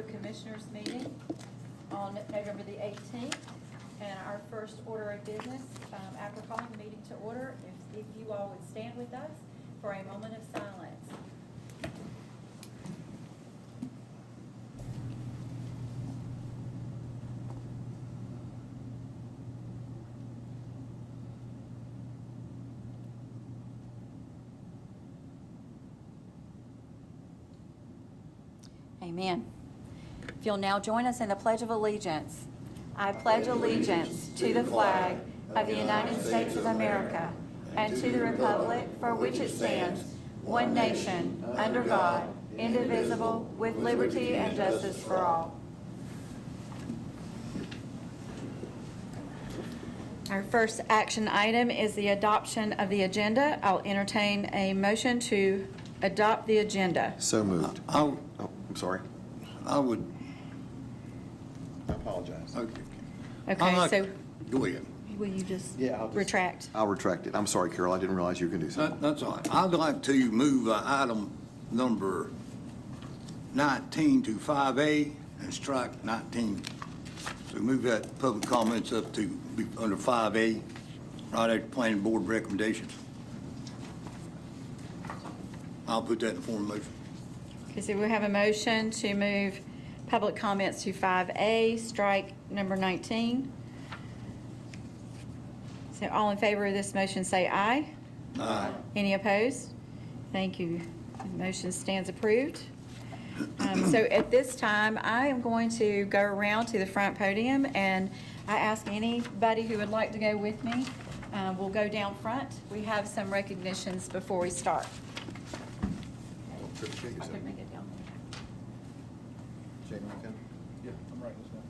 of Commissioners meeting on November the 18th. And our first order of business, after calling the meeting to order, if you all would stand with us for a moment of silence. Amen. If you'll now join us in the Pledge of Allegiance. I pledge allegiance to the flag of the United States of America and to the republic for which it stands, one nation, under God, indivisible, with liberty and justice for all. Our first action item is the adoption of the agenda. I'll entertain a motion to adopt the agenda. So moved. I'm sorry. I would, I apologize. okay. Okay, so Go ahead. will you just Yeah, retract? I'll retract it. I'm sorry, Carol. I didn't realize you were going to do something. That's all right. I'd like to move item number 19 to 5A and strike 19. So move that public comments up to be under 5A, right after planning board recommendations. I'll put that in the form of motion. Okay, so we have a motion to move public comments to 5A, strike number 19. So all in favor of this motion say aye. Aye. Any opposed? Thank you. The motion stands approved. So at this time, I am going to go around to the front podium, and I ask anybody who would like to go with me. We'll go down front. We have some recognitions before we start. Don't trip, shake I yourself. could make it down. Shake my hand. Yeah, I'm writing this down.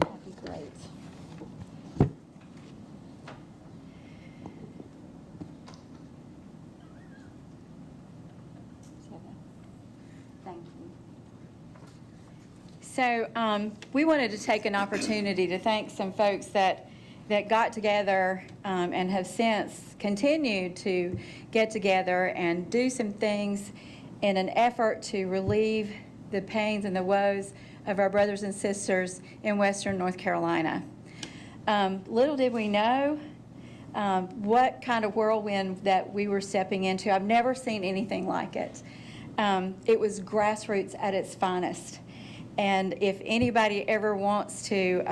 That'd be great. Thank you. So we wanted to take an opportunity to thank some folks that got together and have since continued to get together and do some things in an effort to relieve the pains and the woes of our brothers and sisters in Western North Carolina. Little did we know what kind of whirlwind that we were stepping into. I've never seen anything like it. It was grassroots at its finest. And if anybody ever wants to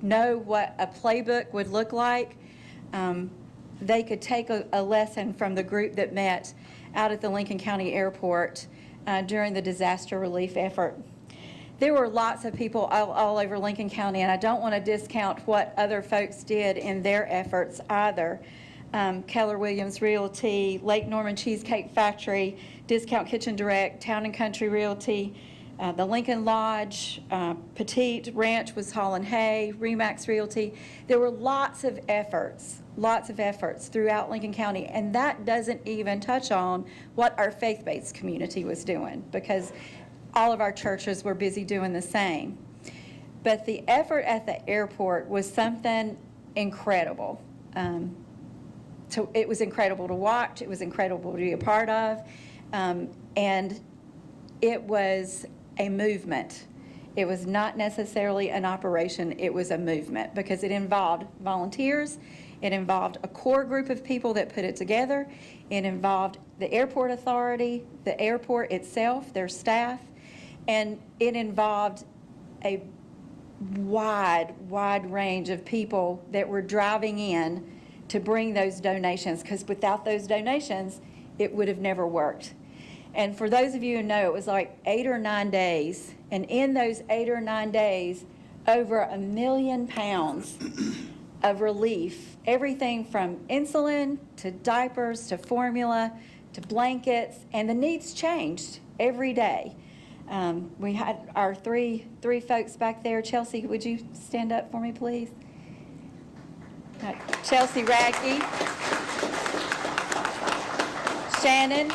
know what a playbook would look like, they could take a lesson from the group that met out at the Lincoln County Airport during the disaster relief effort. There were lots of people all over Lincoln County, and I don't want to discount what other folks did in their efforts either. Keller Williams Realty, Lake Norman Cheesecake Factory, Discount Kitchen Direct, Town and Country Realty, the Lincoln Lodge, Petite Ranch was Hall and Hay, Remax Realty. There were lots of efforts throughout Lincoln County, and that doesn't even touch on what our faith-based community was doing, because all of our churches were busy doing the same. But the effort at the airport was something incredible. It was incredible to watch. It was incredible to be a part of. And it was a movement. It was not necessarily an operation. It was a movement because it involved volunteers. It involved a core group of people that put it together. It involved the airport authority, the airport itself, their staff, and it involved a wide range of people that were driving in to bring those donations, because without those donations, it would have never worked. And for those of you who know, it was like 8 or 9 days, and in those 8 or 9 days, over 1 million pounds of relief, everything from insulin to diapers to formula to blankets, and the needs changed every day. We had our three folks back there. Chelsea, would you stand up for me, please? Chelsea Radke, Shannon,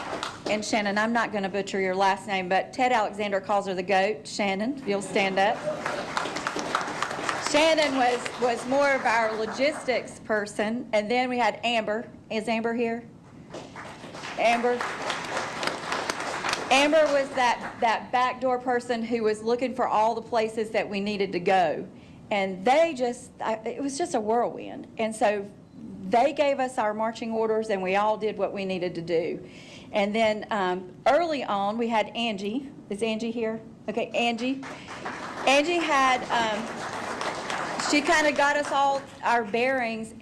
I'm not going to butcher your last name, but Ted Alexander calls her the GOAT. Shannon, if you'll stand up. Shannon was more of our logistics person, and then we had Amber. Is Amber here? Amber was that backdoor person who was looking for all the places that we needed to go. And it was just a whirlwind. And so they gave us our marching orders, and we all did what we needed to do. And then early on, we had Angie. Is Angie here? Okay, Angie. Angie had, she kind of got us all our bearings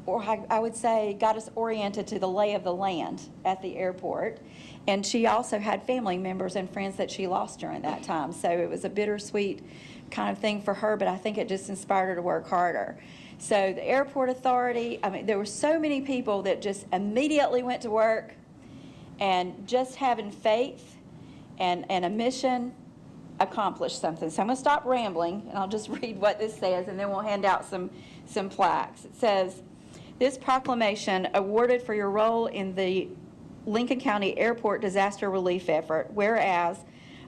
or I would say got us oriented to the lay of the land at the airport. And she also had family members and friends that she lost during that time. So it was a bittersweet kind of thing for her, but I think it just inspired her to work harder. So the airport authority, I mean, there were so many people that just immediately went to work, and just having faith and a mission accomplished something. So I'm going to stop rambling, and I'll just read what this says, and then we'll hand out some plaques. It says, "This proclamation awarded for your role in the Lincoln County Airport disaster relief effort, whereas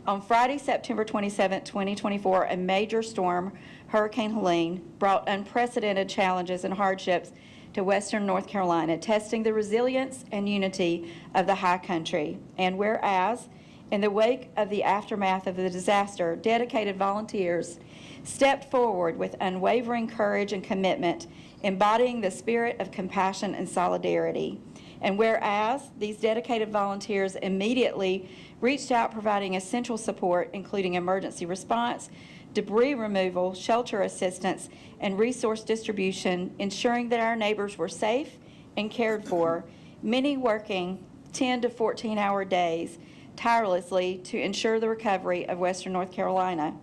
on Friday, September 27, 2024, a major storm, Hurricane Helene, brought unprecedented challenges and hardships to Western North Carolina, testing the resilience and unity of the high country. And whereas, in the wake of the aftermath of the disaster, dedicated volunteers stepped forward with unwavering courage and commitment, embodying the spirit of compassion and solidarity. And whereas these dedicated volunteers immediately reached out providing essential support, including emergency response, debris removal, shelter assistance, and resource distribution, ensuring that our neighbors were safe and cared for, many working 10 to 14-hour days tirelessly to ensure the recovery of Western North Carolina.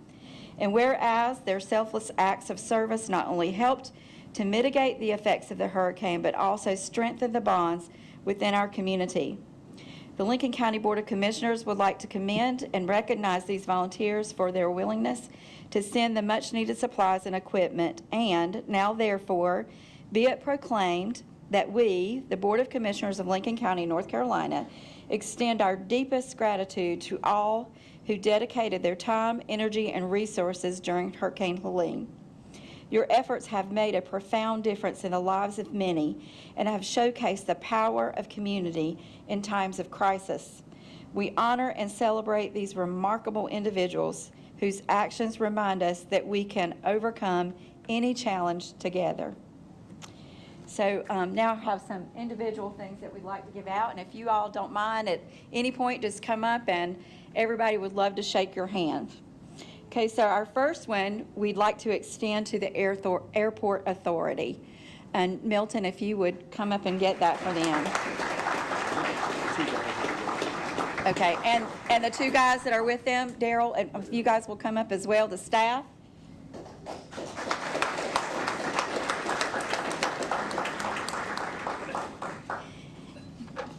And whereas their selfless acts of service not only helped to mitigate the effects of the hurricane, but also strengthened the bonds within our community. The Lincoln County Board of Commissioners would like to commend and recognize these volunteers for their willingness to send the much-needed supplies and equipment, and now therefore be it proclaimed that we, the Board of Commissioners of Lincoln County, North Carolina, extend our deepest gratitude to all who dedicated their time, energy, and resources during Hurricane Helene. Your efforts have made a profound difference in the lives of many and have showcased the power of community in times of crisis. We honor and celebrate these remarkable individuals whose actions remind us that we can overcome any challenge together. So now I have some individual things that we'd like to give out, and if you all don't mind, at any point just come up and everybody would love to shake your hand. Okay, so our first one we'd like to extend to the Airport Authority. And Milton, if you would come up and get that for them. Okay, and the two guys that are with them, Daryl, and you guys will come up as well, the staff.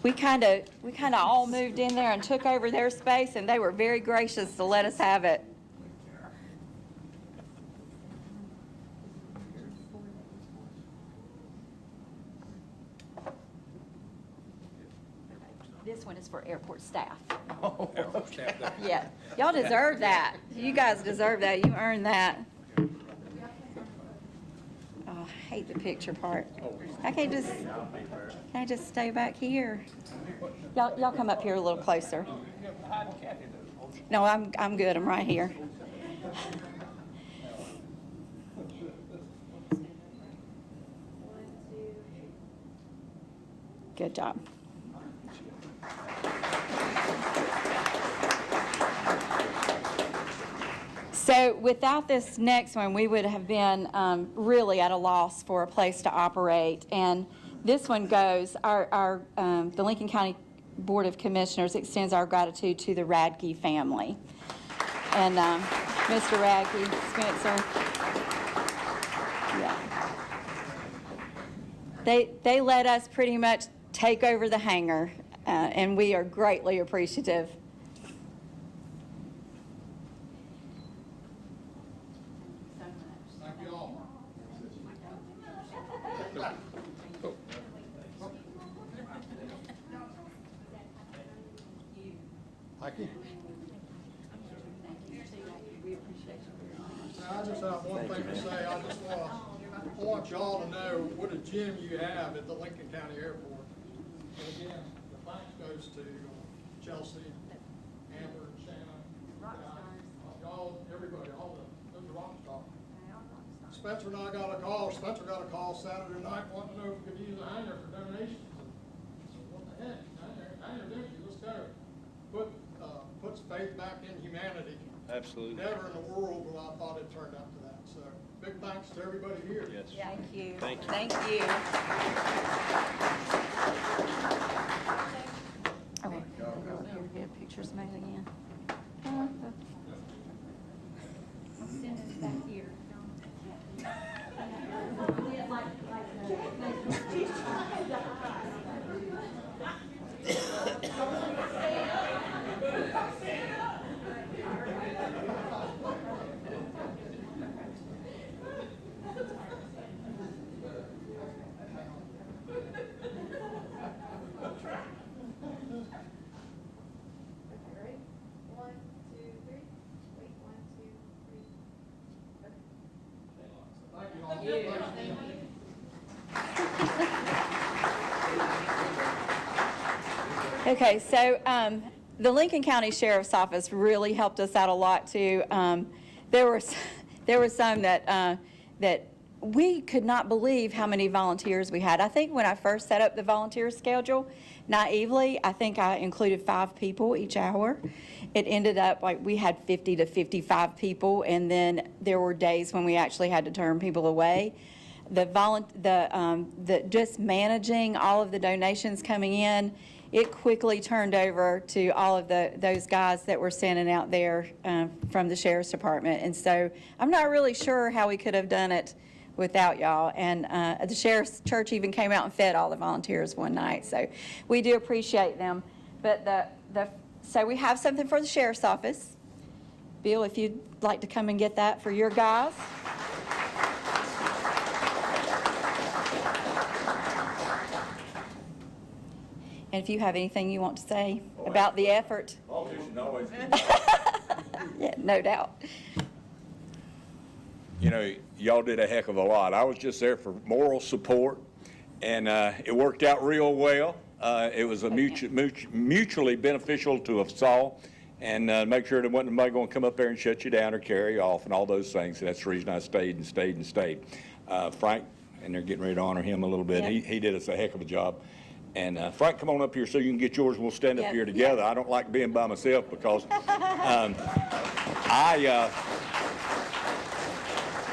We kind of all moved in there and took over their space, and they were very gracious to let us have it. This one is for airport staff. Oh, okay. Yeah, y'all deserve that. You guys deserve that. You earned that. Oh, I hate the picture part. I can't just stay back here. Y'all come up here a little closer. No, I'm good. I'm right here. Good job. So without this next one, we would have been really at a loss for a place to operate. And this one goes, the Lincoln County Board of Commissioners extends our gratitude to the Radke family. And Mr. Radke, Spencer. Yeah. They let us pretty much take over the hangar, and we are greatly appreciative. Thank you all. Thank you. I just have one thing to say. I just want y'all to know what a gym you have at the Lincoln County Airport. And again, the thanks goes to Chelsea, Amber, and Shannon. Y'all, everybody, those are rock stars. Spencer and I got a call. Spencer got a call Saturday night wanting to know if we could use the hangar for donations. I said, what the heck? Hangar's empty. Let's go. Puts faith back in humanity. Absolutely. Never in the world will I thought it turned out to that. So big thanks to everybody here. Yes. Thank you. Thank you. Thank you. Okay. Here, get pictures made again. I'll send this back here. Ready? 1, 2, 3. Wait, 1, 2, 3. Thank you all. Thank you. Okay, so the Lincoln County Sheriff's Office really helped us out a lot too. There were some that we could not believe how many volunteers we had. I think when I first set up the volunteer schedule, naively, I think I included 5 people each hour. It ended up like we had 50 to 55 people, and then there were days when we actually had to turn people away. Just managing all of the donations coming in, it quickly turned over to all of those guys that were sending out there from the Sheriff's Department. And so I'm not really sure how we could have done it without y'all. And the Sheriff's Church even came out and fed all the volunteers one night. So we do appreciate them. But so we have something for the Sheriff's Office. Bill, if you'd like to come and get that for your guys. And if you have anything you want to say about the effort. Politicians always. Yeah, no doubt. You know, y'all did a heck of a lot. I was just there for moral support, and it worked out real well. It was a mutually beneficial to us all, and make sure there wasn't nobody going to come up there and shut you down or carry you off and all those things. And that's the reason I stayed and stayed and stayed. Frank, and they're getting ready to honor him a little bit. Yep. He did us a heck of a job. And Frank, come on up here so you can get yours. We'll stand up Yep. here together. I don't like being by myself because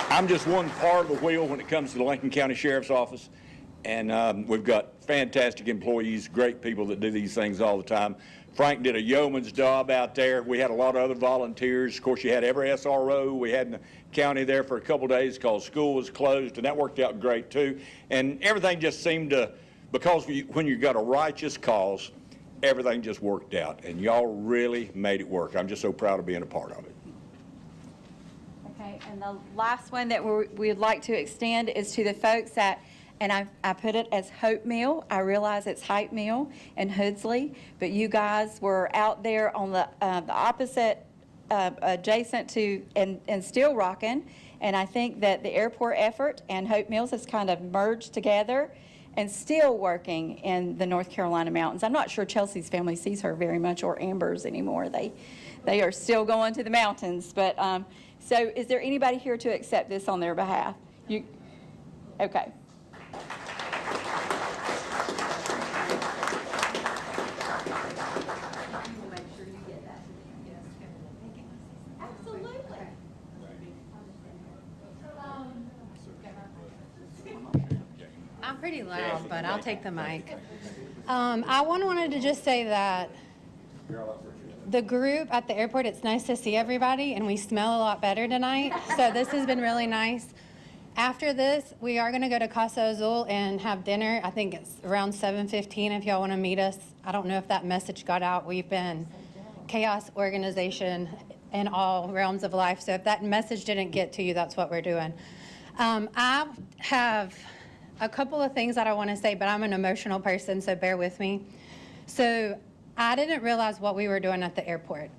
I'm just one part of the wheel when it comes to the Lincoln County Sheriff's Office. And we've got fantastic employees, great people that do these things all the time. Frank did a yeoman's job out there. We had a lot of other volunteers. Of course, you had every SRO we had in the county there for a couple of days because school was closed, and that worked out great too. And everything just seemed to, because when you got a righteous cause, everything just worked out. And y'all really made it work. I'm just so proud of being a part of it. Okay, and the last one that we'd like to extend is to the folks that, and I put it as Hope Mill. I realize it's Hype Mill in Hoodsley, but you guys were out there on the opposite, adjacent to, and still rocking. And I think that the airport effort and Hope Mills has kind of merged together and still working in the North Carolina mountains. I'm not sure Chelsea's family sees her very much, or Amber's anymore. They are still going to the mountains. But so is there anybody here to accept this on their behalf? You, okay. I'm pretty loud, but I'll take the mic. I wanted to just say that the group at the airport, it's nice to see everybody, and we smell a lot better tonight. So this has been really nice. After this, we are going to go to Casa Azul and have dinner. I think it's around 7:15 if y'all want to meet us. I don't know if that message got out. We've been chaos organization in all realms of life. So if that message didn't get to you, that's what we're doing. I have a couple of things that I want to say, but I'm an emotional person, so bear with me. So I didn't realize what we were doing at the airport.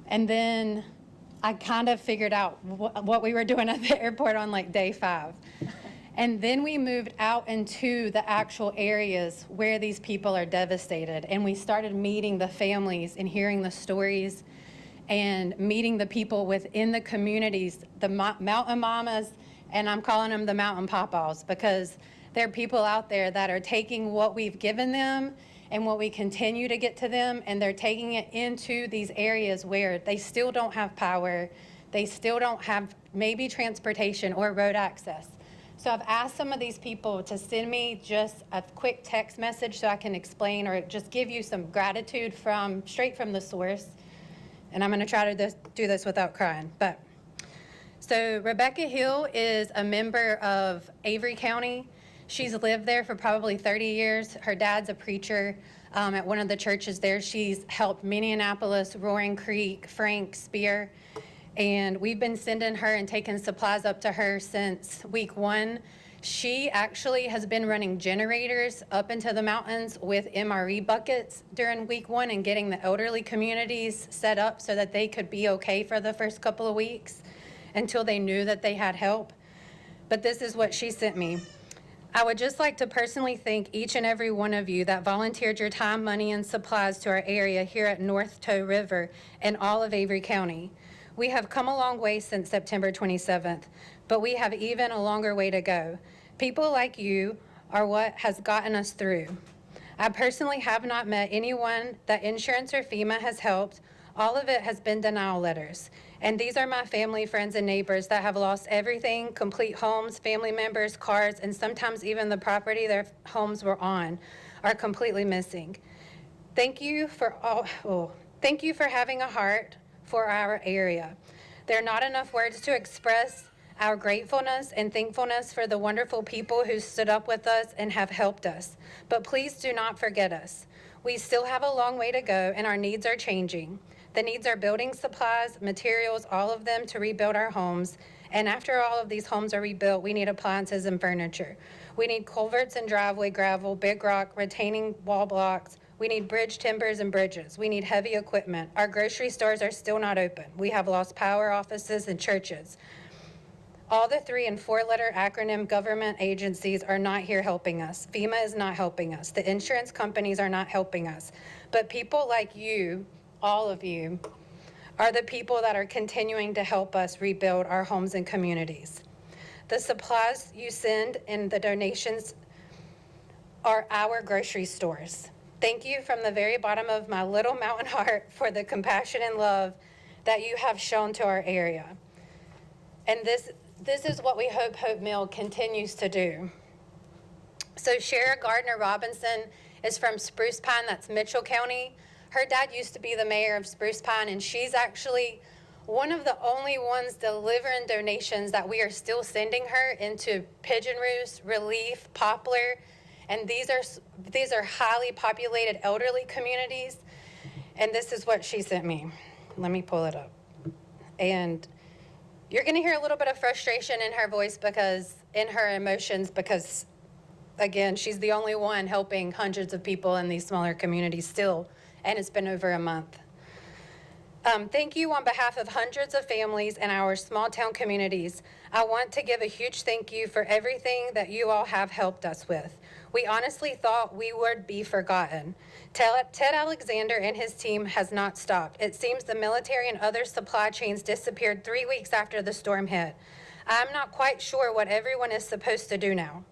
And then I kind of figured out what we were doing at the airport on like day 5. And then we moved out into the actual areas where these people are devastated. And we started meeting the families and hearing the stories and meeting the people within the communities, the mountain mamas, and I'm calling them the mountain papas, because there are people out there that are taking what we've given them and what we continue to get to them, and they're taking it into these areas where they still don't have power, they still don't have maybe transportation or road access. So I've asked some of these people to send me just a quick text message so I can explain or just give you some gratitude straight from the source. And I'm gonna try to do this without crying. So Rebecca Hill is a member of Avery County. She's lived there for probably 30 years. Her dad's a preacher at one of the churches there. She's helped Minneapolis, Roaring Creek, Frank, Spear. And we've been sending her and taking supplies up to her since week 1. She actually has been running generators up into the mountains with MRE buckets during week 1 and getting the elderly communities set up so that they could be okay for the first couple of weeks until they knew that they had help. But this is what she sent me. I would just like to personally thank each and every one of you that volunteered your time, money, and supplies to our area here at North Toe River and all of Avery County. We have come a long way since September 27th, but we have even a longer way to go. People like you are what has gotten us through. I personally have not met anyone that insurance or FEMA has helped. All of it has been denial letters. And these are my family, friends, and neighbors that have lost everything, complete homes, family members, cars, and sometimes even the property their homes were on are completely missing. Thank you for having a heart for our area. There are not enough words to express our gratefulness and thankfulness for the wonderful people who stood up with us and have helped us. But please do not forget us. We still have a long way to go, and our needs are changing. The needs are building supplies, materials, all of them to rebuild our homes. And after all of these homes are rebuilt, we need appliances and furniture. We need culverts and driveway gravel, big rock, retaining wall blocks. We need bridge timbers and bridges. We need heavy equipment. Our grocery stores are still not open. We have lost power, offices, and churches. All the 3- and 4-letter acronym government agencies are not here helping us. FEMA is not helping us. The insurance companies are not helping us. But people like you, all of you, are the people that are continuing to help us rebuild our homes and communities. The supplies you send and the donations are our grocery stores. Thank you from the very bottom of my little mountain heart for the compassion and love that you have shown to our area. And this is what we hope Hope Mill continues to do. So Shara Gardner Robinson is from Spruce Pine, that's Mitchell County. Her dad used to be the mayor of Spruce Pine, and she's actually one of the only ones delivering donations that we are still sending her into Pigeon Roost, Relief, Poplar, and these are highly populated elderly communities. And this is what she sent me. Let me pull it up. And you're going to hear a little bit of frustration in her voice in her emotions, because again, she's the only one helping hundreds of people in these smaller communities still. And it's been over a month. Thank you on behalf of hundreds of families in our small town communities. I want to give a huge thank you for everything that you all have helped us with. We honestly thought we would be forgotten. Ted Alexander and his team has not stopped. It seems the military and other supply chains disappeared 3 weeks after the storm hit. I'm not quite sure what everyone is supposed to do now.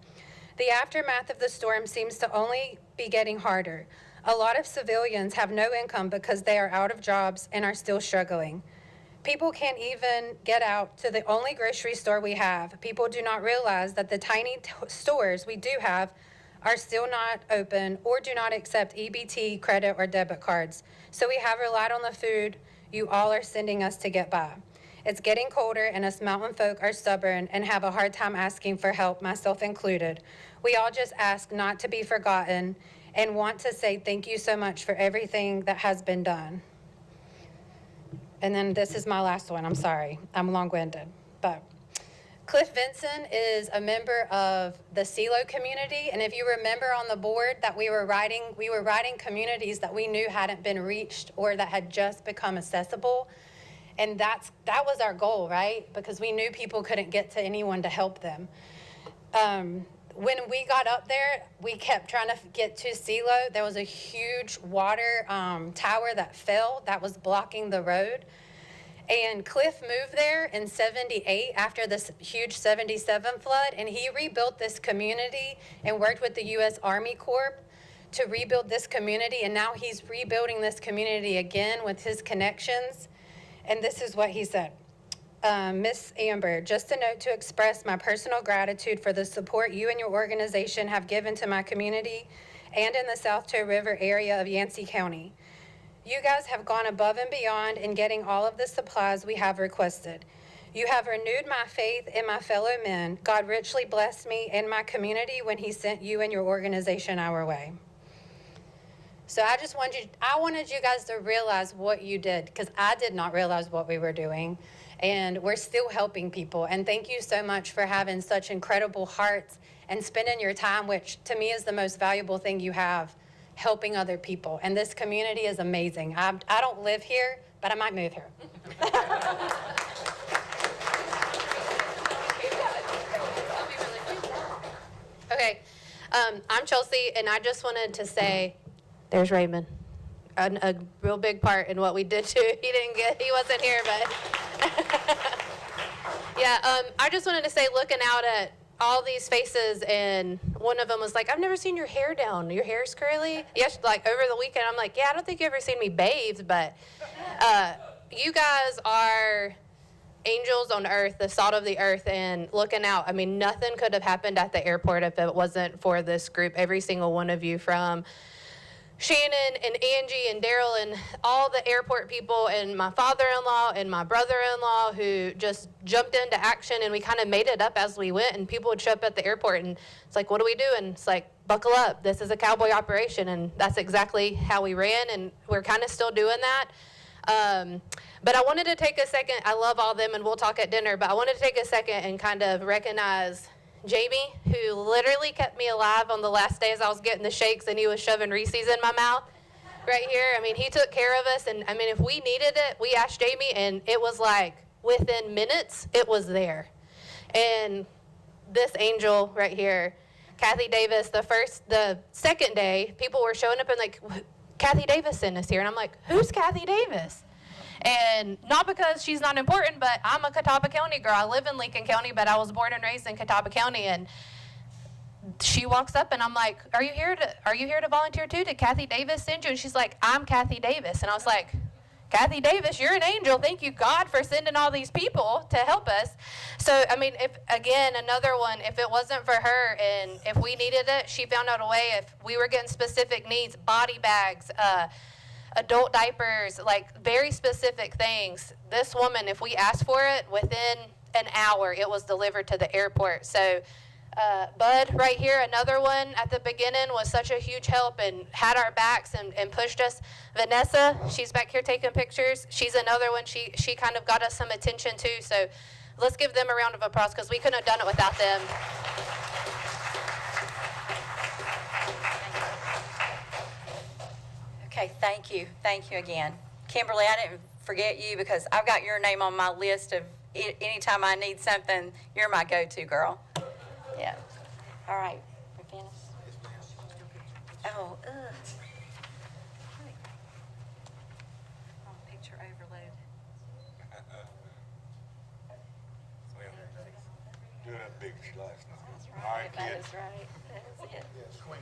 The aftermath of the storm seems to only be getting harder. A lot of civilians have no income because they are out of jobs and are still struggling. People can't even get out to the only grocery store we have. People do not realize that the tiny stores we do have are still not open or do not accept EBT, credit, or debit cards. So we have relied on the food you all are sending us to get by. It's getting colder, and us mountain folk are stubborn and have a hard time asking for help, myself included. We all just ask not to be forgotten and want to say thank you so much for everything that has been done. And then this is my last one. I'm sorry. I'm long-winded. But Cliff Vinson is a member of the CeeLo community. And if you remember on the board that we were writing communities that we knew hadn't been reached or that had just become accessible. And that was our goal, right? Because we knew people couldn't get to anyone to help them. When we got up there, we kept trying to get to CeeLo. There was a huge water tower that fell that was blocking the road. And Cliff moved there in 78 after this huge 77 flood, and he rebuilt this community and worked with the U.S. Army Corps to rebuild this community, and now he's rebuilding this community again with his connections. And this is what he said. Miss Amber, just a note to express my personal gratitude for the support you and your organization have given to my community and in the South Toe River area of Yancey County. You guys have gone above and beyond in getting all of the supplies we have requested. You have renewed my faith in my fellow men. God richly blessed me and my community when he sent you and your organization our way. So I wanted you guys to realize what you did, because I did not realize what we were doing. And we're still helping people. And thank you so much for having such incredible hearts and spending your time, which to me is the most valuable thing you have, helping other people. And this community is amazing. I don't live here, but I might move here. Okay, I'm Chelsea, and I just wanted to say, there's Raymond. A real big part in what we did too. He wasn't here, but yeah, I just wanted to say, looking out at all these faces, and one of them was like, I've never seen your hair down. Your hair's curly? Yes, like over the weekend, I'm like, yeah, I don't think you've ever seen me bathed, but you guys are angels on earth, the salt of the earth, and looking out. I mean, nothing could have happened at the airport if it wasn't for this group, every single one of you, from Shannon and Angie and Daryl and all the airport people and my father-in-law and my brother-in-law who just jumped into action, and we kind of made it up as we went, and people would show up at the airport and it's like, what do we do? And it's like, buckle up. This is a cowboy operation, and that's exactly how we ran, and we're kind of still doing that. But I wanted to take a second. I love all of them, and we'll talk at dinner, but I wanted to take a second and kind of recognize Jamie, who literally kept me alive on the last days I was getting the shakes and he was shoving Reese's in my mouth right here. I mean, he took care of us, and I mean, if we needed it, we asked Jamie, and it was like within minutes, it was there. And this angel right here, Kathy Davis, the second day, people were showing up and like, Kathy Davis sent us here. And I'm like, who's Kathy Davis? And not because she's not important, but I'm a Catawba County girl. I live in Lincoln County, but I was born and raised in Catawba County. And she walks up and I'm like, are you here to volunteer too? Did Kathy Davis send you? And she's like, I'm Kathy Davis. And I was like, Kathy Davis, you're an angel. Thank you, God, for sending all these people to help us. So, I mean, another one, if it wasn't for her and if we needed it, she found out a way. If we were getting specific needs, body bags, adult diapers, like very specific things, this woman, if we asked for it, within an hour, it was delivered to the airport. So, Bud right here, another one at the beginning, was such a huge help and had our backs and pushed us. Vanessa, she's back here taking pictures. She's another one. She kind of got us some attention too. So let's give them a round of applause, because we couldn't have done it without them. Okay, thank you. Thank you again. Kimberly, I didn't forget you, because I've got your name on my list of anytime I need something, you're my go-to girl. Yeah. All right. We're finished? Oh, picture overload. Do that big last night. That's All right, right. That kids. is right. That is it. Yes, Queen.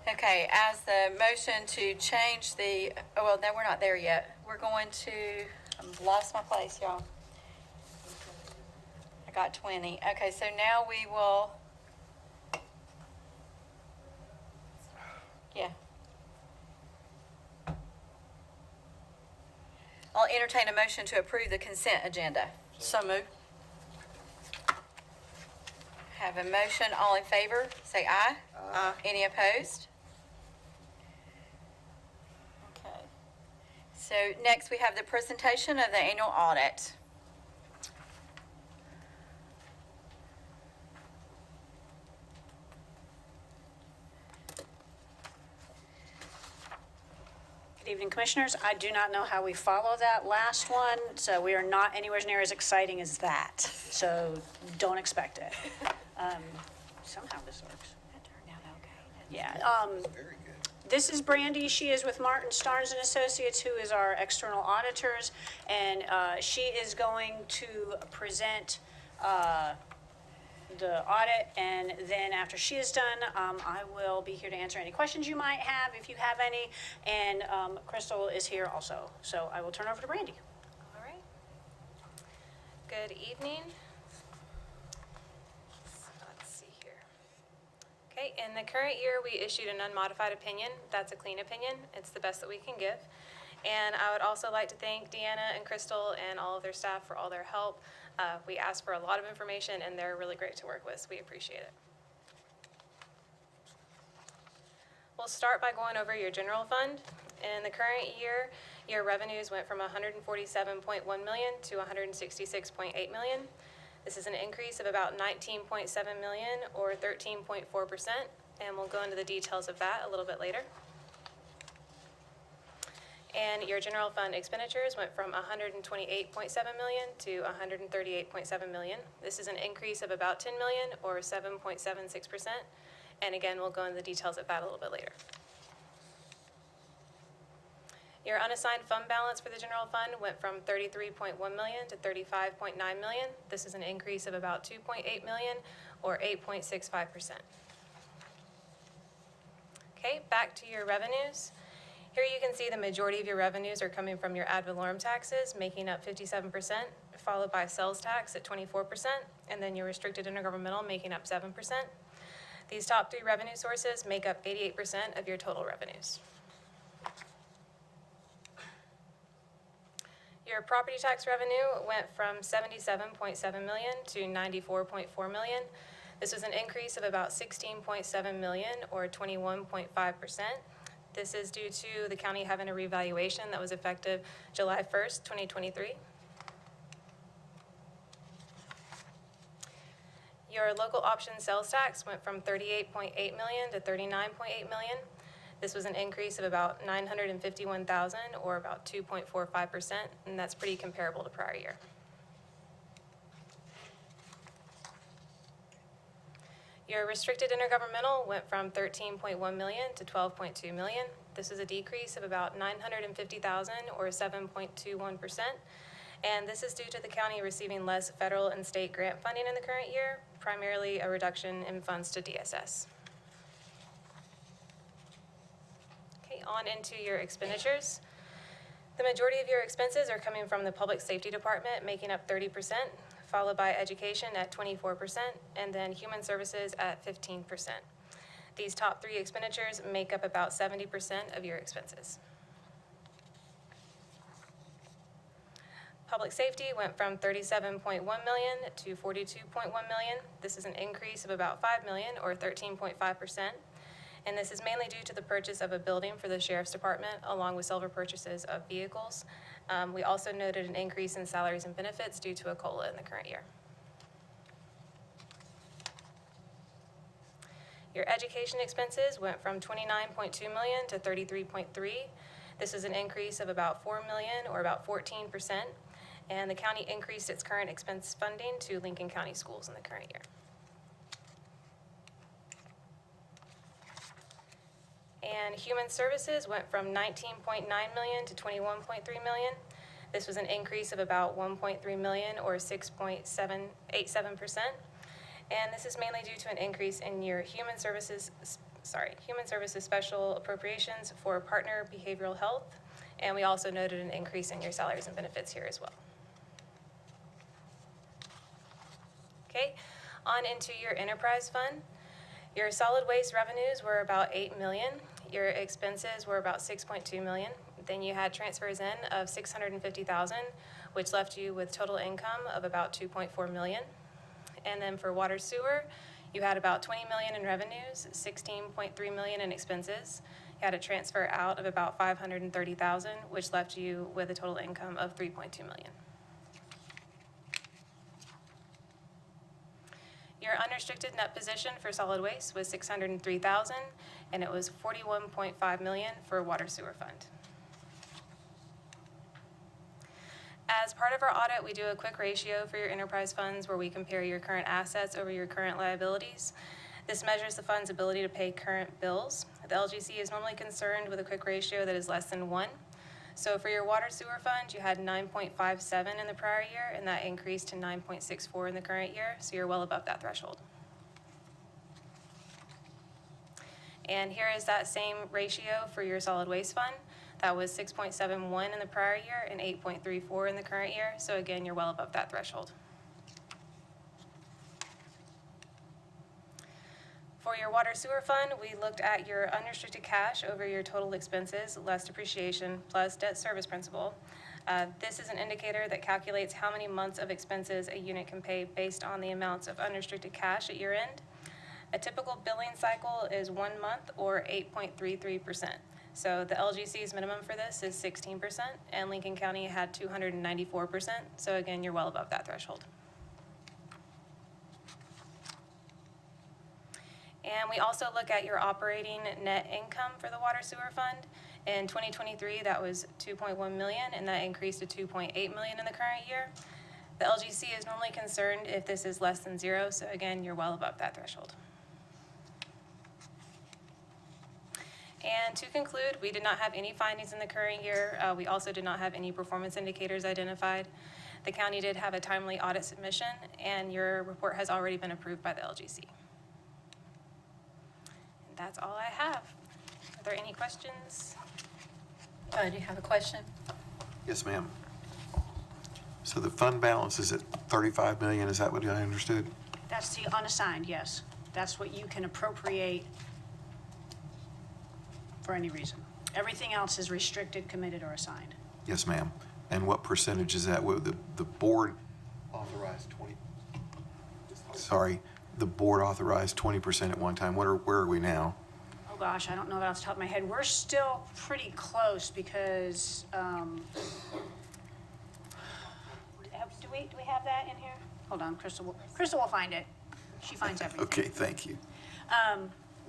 Okay, as the motion to change the, oh, well, no, we're not there yet. We're going to, I've lost my place, y'all. I got 20. Okay, so now we will, yeah. I'll entertain a motion to approve the consent agenda. So moved. Have a motion, all in favor, say aye. Aye. Any opposed? Okay. So next we have the presentation of the annual audit. Good evening, Commissioners. I do not know how we follow that last one, so we are not anywhere near as exciting as that. So don't expect it. Somehow this works. That turned out okay. Yeah. This is Brandy. She is with Martin Starnes and Associates, who is our external auditors, and she is going to present the audit, and then after she is done, I will be here to answer any questions you might have, if you have any, and Crystal is here also. So I will turn over to Brandy. All right. Good evening. Let's see here. Okay, in the current year, we issued an unmodified opinion. That's a clean opinion. It's the best that we can give. And I would also like to thank Deanna and Crystal and all of their staff for all their help. We asked for a lot of information, and they're really great to work with, so we appreciate it. We'll start by going over your general fund. In the current year, your revenues went from $147.1 million to $166.8 million. This is an increase of about $19.7 million, or 13.4%, and we'll go into the details of that a little bit later. And your general fund expenditures went from $128.7 million to $138.7 million. This is an increase of about $10 million, or 7.76%. And again, we'll go into the details of that a little bit later. Your unassigned fund balance for the general fund went from $33.1 million to $35.9 million. This is an increase of about $2.8 million, or 8.65%. Okay, back to your revenues. Here you can see the majority of your revenues are coming from your ad valorem taxes, making up 57%, followed by sales tax at 24%, and then your restricted intergovernmental making up 7%. These top three revenue sources make up 88% of your total revenues. Your property tax revenue went from $77.7 million to $94.4 million. This was an increase of about $16.7 million, or 21.5%. This is due to the county having a revaluation that was effective July 1st, 2023. Your local option sales tax went from $38.8 million to $39.8 million. This was an increase of about $951,000, or about 2.45%, and that's pretty comparable to prior year. Your restricted intergovernmental went from $13.1 million to $12.2 million. This is a decrease of about $950,000, or 7.21%. And this is due to the county receiving less federal and state grant funding in the current year, primarily a reduction in funds to DSS. Okay, on into your expenditures. The majority of your expenses are coming from the Public Safety Department, making up 30%. Followed by education at 24%, and then human services at 15%. These top three expenditures make up about 70% of your expenses. Public safety went from $37.1 million to $42.1 million. This is an increase of about $5 million, or 13.5%. And this is mainly due to the purchase of a building for the Sheriff's Department, along with several purchases of vehicles. We also noted an increase in salaries and benefits due to a COLA in the current year. Your education expenses went from $29.2 million to $33.3 million. This is an increase of about $4 million, or about 14%. And the county increased its current expense funding to Lincoln County schools in the current year. And human services went from $19.9 million to $21.3 million. This was an increase of about $1.3 million, or 6.787%. And this is mainly due to an increase in your human services Human Services Special Appropriations for Partner Behavioral Health. And we also noted an increase in your salaries and benefits here as well. Okay, on into your enterprise fund. Your solid waste revenues were about 8 million. Your expenses were about 6.2 million. Then you had transfers in of 650,000, which left you with total income of about 2.4 million. And then for water sewer, you had about 20 million in revenues, 16.3 million in expenses. You had a transfer out of about 530,000, which left you with a total income of 3.2 million. Your unrestricted net position for solid waste was 603,000, and it was 41.5 million for water sewer fund. As part of our audit, we do a quick ratio for your enterprise funds where we compare your current assets over your current liabilities. This measures the fund's ability to pay current bills. The LGC is normally concerned with a quick ratio that is less than 1. So for your water sewer fund, you had 9.57 in the prior year, and that increased to 9.64 in the current year, so you're well above that threshold. And here is that same ratio for your solid waste fund. That was 6.71 in the prior year and 8.34 in the current year, so again, you're well above that threshold. For your water sewer fund, we looked at your unrestricted cash over your total expenses, less depreciation, plus debt service principal. This is an indicator that calculates how many months of expenses a unit can pay based on the amounts of unrestricted cash at year end. A typical billing cycle is 1 month or 8.33%. So the LGC's minimum for this is 16%, and Lincoln County had 294%. So again, you're well above that threshold. And we also look at your operating net income for the water sewer fund. In 2023, that was 2.1 million, and that increased to 2.8 million in the current year. The LGC is normally concerned if this is less than 0, so again, you're well above that threshold. And to conclude, we did not have any findings in the current year. We also did not have any performance indicators identified. The county did have a timely audit submission, and your report has already been approved by the LGC. That's all I have. Are there any questions? Do you have a question? Yes, ma'am. So the fund balance is at 35 million, is that what I understood? That's the unassigned, yes. That's what you can appropriate for any reason. Everything else is restricted, committed, or assigned. Yes, ma'am. And what percentage is that? Well, the board authorized 20, sorry, the board authorized 20% at one time. Where are we now? Oh gosh, I don't know that off the top of my head. We're still pretty close because, do we have that in here? Hold on, Crystal will find it. She finds everything. Okay, thank you.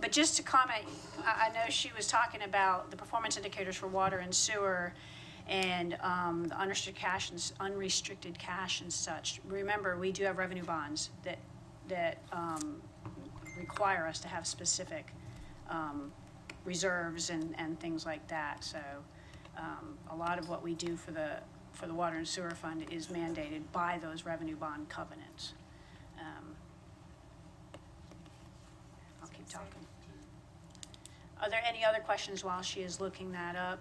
But just to comment, I know she was talking about the performance indicators for water and sewer and the unrestricted cash and such. Remember, we do have revenue bonds that require us to have specific reserves and things like that. So a lot of what we do for the water and sewer fund is mandated by those revenue bond covenants. I'll keep talking. Are there any other questions while she is looking that up?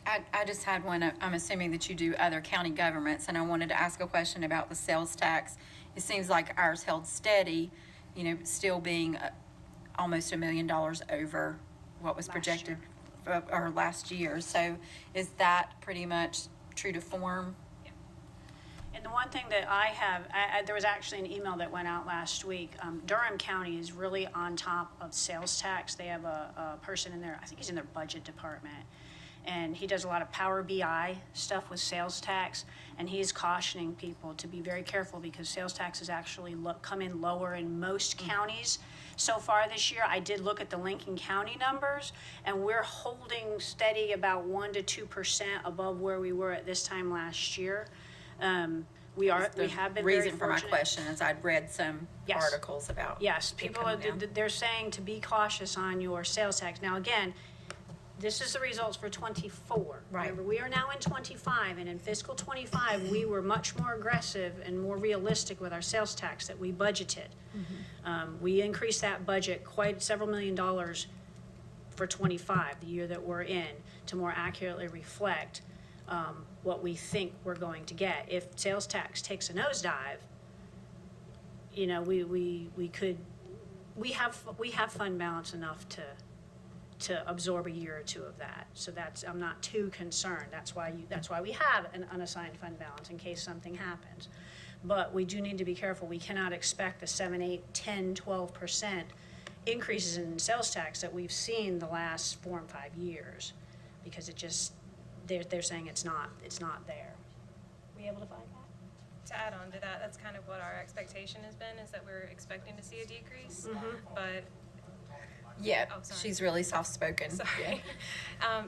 I just had one. I'm assuming that you do other county governments, and I wanted to ask a question about the sales tax. It seems like ours held steady, still being almost $1 million over what was projected or last year. So is that pretty much true to form? And the one thing that I have, there was actually an email that went out last week. Durham County is really on top of sales tax. They have a person in there, I think he's in their budget department, and he does a lot of Power BI stuff with sales tax, and he is cautioning people to be very careful because sales tax has actually come in lower in most counties so far this year. I did look at the Lincoln County numbers, and we're holding steady about 1 to 2% above where we were at this time last year. We have been very fortunate. Reason for my question is I'd read some Yes. articles about. Yes, it people, coming down. they're saying to be cautious on your sales tax. Now, again, this is the results for '24. Right. Remember, we are now in '25, and in fiscal '25, we were much more aggressive and more realistic with our sales tax that we budgeted. We increased that budget quite several $1 million for 25, the year that we're in, to more accurately reflect what we think we're going to get. If sales tax takes a nosedive, you know, we have fund balance enough to absorb a year or two of that. So I'm not too concerned. That's why we have an unassigned fund balance in case something happens. But we do need to be careful. We cannot expect the 7, 8, 10, 12% increases in sales tax that we've seen the last 4 and 5 years, because it just, they're saying it's not there. Were you able to find that? To add on to that, that's kind of what our expectation has been, is that we're expecting to see a decrease, but Yeah, Oh, sorry. she's really soft-spoken. sorry.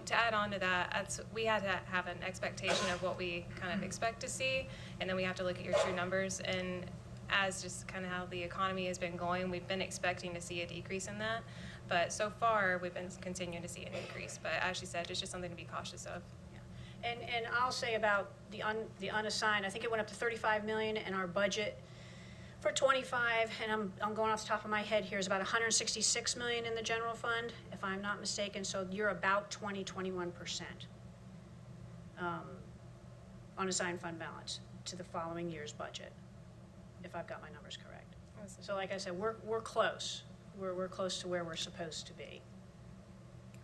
To add on to that, we had to have an expectation of what we kind of expect to see, and then we have to look at your true numbers. And as just kind of how the economy has been going, we've been expecting to see a decrease in that. But so far, we've been continuing to see an increase. But as she said, it's just something to be cautious of. And I'll say about the unassigned, I think it went up to 35 million in our budget for 25, and I'm going off the top of my head here, is about 166 million in the general fund, if I'm not mistaken. So you're about 21% unassigned fund balance to the following year's budget, if I've got my numbers correct. So like I said, we're close. We're close to where we're supposed to be.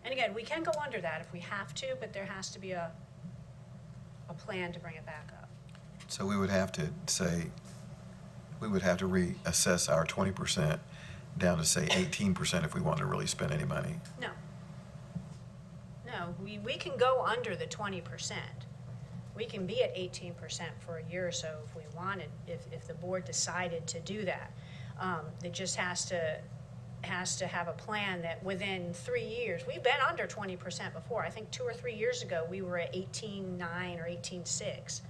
And again, we can go under that if we have to, but there has to be a plan to bring it back up. So we would have to say, we would have to reassess our 20% down to say 18% if we want to really spend any money. No. No, we can go under the 20%. We can be at 18% for a year or so if we wanted, if the board decided to do that. It just has to have a plan that within 3 years, we've been under 20% before. I think 2 or 3 years ago, we were at 18.9 or 18.6.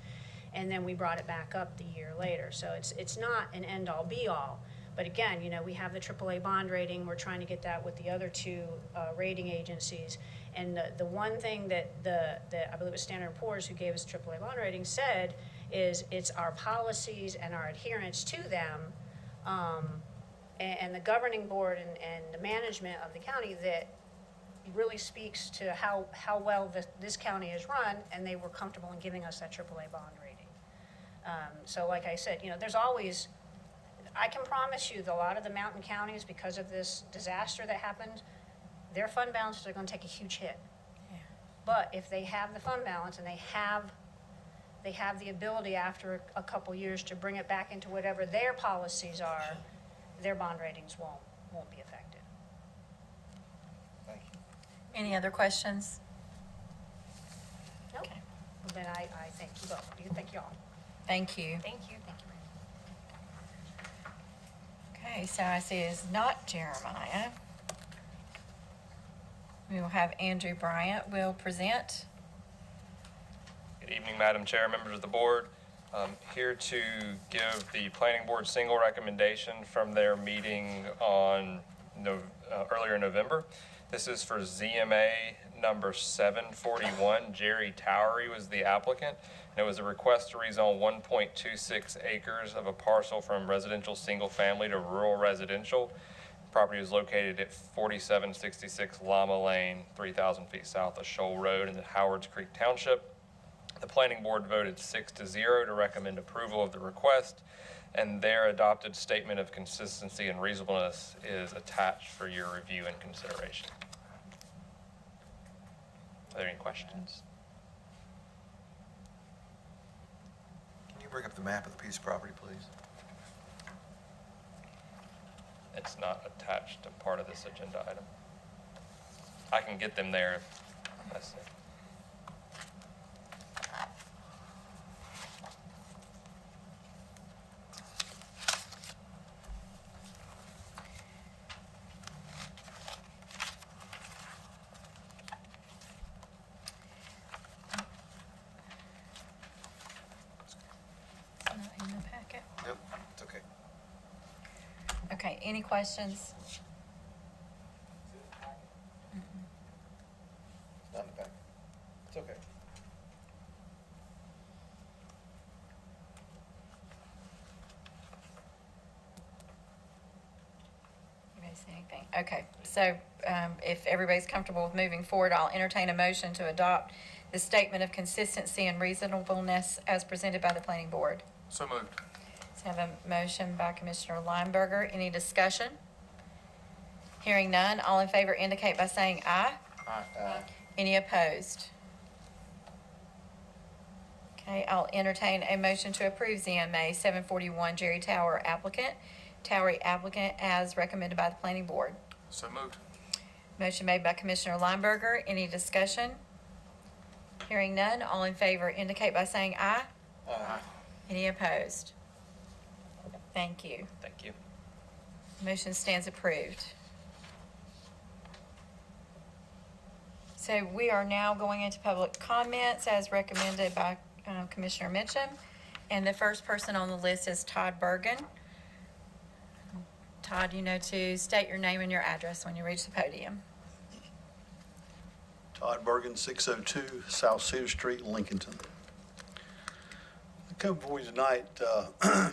And then we brought it back up the year later. So it's not an end-all, be-all. But again, you know, we have the AAA bond rating. We're trying to get that with the other 2 rating agencies. And the one thing that I believe it was Standard & Poor's who gave us AAA bond rating said is it's our policies and our adherence to them, and the governing board and the management of the county that really speaks to how well this county is run, and they were comfortable in giving us that AAA bond rating. So like I said, you know, there's always, I can promise you that a lot of the mountain counties, because of this disaster that happened, their fund balances are going to take a huge hit. Yeah. But if they have the fund balance and they have the ability after a couple years to bring it back into whatever their policies are, their bond ratings won't be affected. Thank you. Any other questions? Nope. Okay. Well, then I thank you both. Thank you all. Thank you. Thank you. Okay, so I see it's not Jeremiah. We will have Andrew Bryant will present. Good evening, Madam Chair, members of the board. Here to give the planning board single recommendation from their meeting on earlier in November. This is for ZMA number 741. Jerry Towery was the applicant. And it was a request to rezone 1.26 acres of a parcel from residential single family to rural residential. Property is located at 4766 Llama Lane, 3,000 feet south of Shoal Road in the Howards Creek Township. The planning board voted 6-0 to recommend approval of the request, and their adopted statement of consistency and reasonableness is attached for your review and consideration. Are there any questions? Can you bring up the map of the piece of property, please? It's not attached to part of this agenda item. I can get them there if necessary. It's not in the packet. Nope, it's okay. Okay, any questions? It's not in the back. It's okay. You may see anything. Okay, so if everybody's comfortable with moving forward, I'll entertain a motion to adopt the statement of consistency and reasonableness as presented by the planning board. So moved. So I have a motion by Commissioner Lineberger. Any discussion? Hearing none, all in favor indicate by saying aye. Aye. Any opposed? Okay, I'll entertain a motion to approve ZMA 741 Jerry Tower applicant as recommended by the planning board. So moved. Motion made by Commissioner Lineberger. Any discussion? Hearing none, all in favor indicate by saying aye. Aye. Any opposed? Thank you. Thank you. Motion stands approved. So we are now going into public comments as recommended by Commissioner Mitchum. And the first person on the list is Todd Bergen. Todd, you know to state your name and your address when you reach the podium. Todd Bergen, 602 South Cedar Street, Lincolnton. I come before you tonight to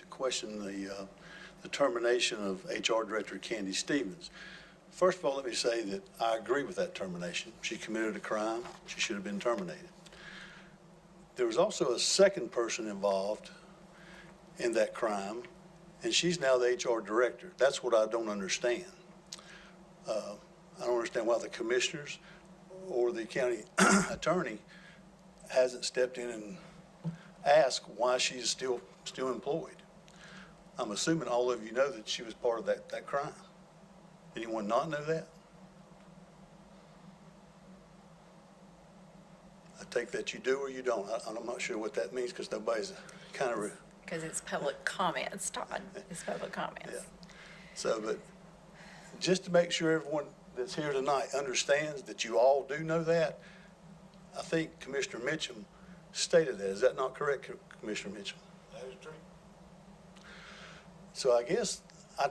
question the termination of HR Director Candy Stevens. First of all, let me say that I agree with that termination. She committed a crime. She should have been terminated. There was also a second person involved in that crime, and she's now the HR Director. That's what I don't understand. I don't understand why the commissioners or the county attorney hasn't stepped in and asked why she's still employed. I'm assuming all of you know that she was part of that crime. Anyone not know that? I take that you do or you don't. I'm not sure what that means because nobody's kind of... Because it's public comments, Todd. It's public comments. Yeah. So, but just to make sure everyone that's here tonight understands that you all do know that, I think Commissioner Mitchum stated that. Is that not correct, Commissioner Mitchum? That is true. So I guess I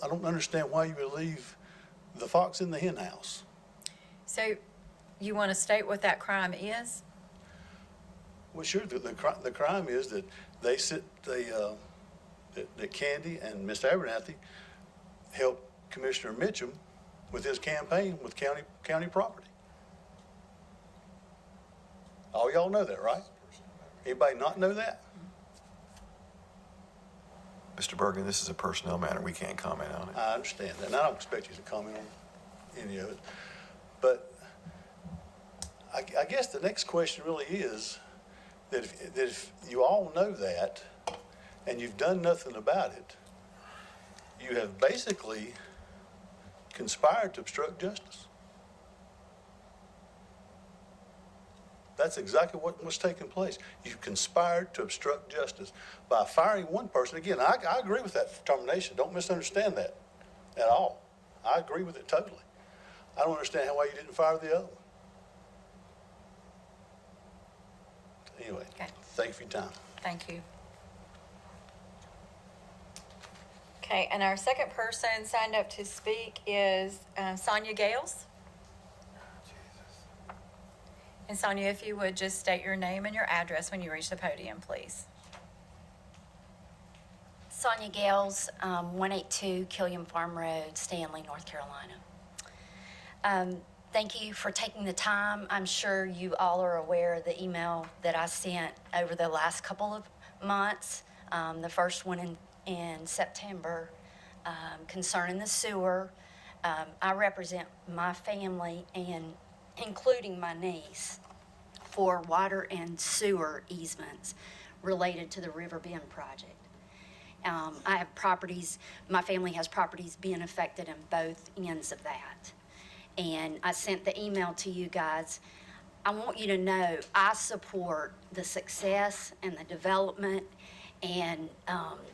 don't understand why you would leave the fox in the hen house. So you want to state what that crime is? Well, sure, the crime is that that Candy and Miss Abernathy helped Commissioner Mitchum with his campaign with county property. All y'all know that, right? Anybody not know that? Mr. Bergen, this is a personnel matter. We can't comment on it. I understand that, and I don't expect you to comment on any of it. But I guess the next question really is that if you all know that and you've done nothing about it, you have basically conspired to obstruct justice. That's exactly what's taking place. You conspired to obstruct justice by firing one person. Again, I agree with that termination. Don't misunderstand that at all. I agree with it totally. I don't understand why you didn't fire the other one. Anyway, Okay. thank you for your time. Thank you. Okay, and our second person signed up to speak is Sonia Gales. And Sonia, if you would just state your name and your address when you reach the podium, please. Sonia Gales, 182 Killiam Farm Road, Stanley, North Carolina. Thank you for taking the time. I'm sure you all are aware of the email that I sent over the last couple of months. The first one in September concerning the sewer. I represent my family and including my niece for water and sewer easements related to the River Bend project. I have properties, my family has properties being affected in both ends of that. And I sent the email to you guys. I want you to know I support the success and the development and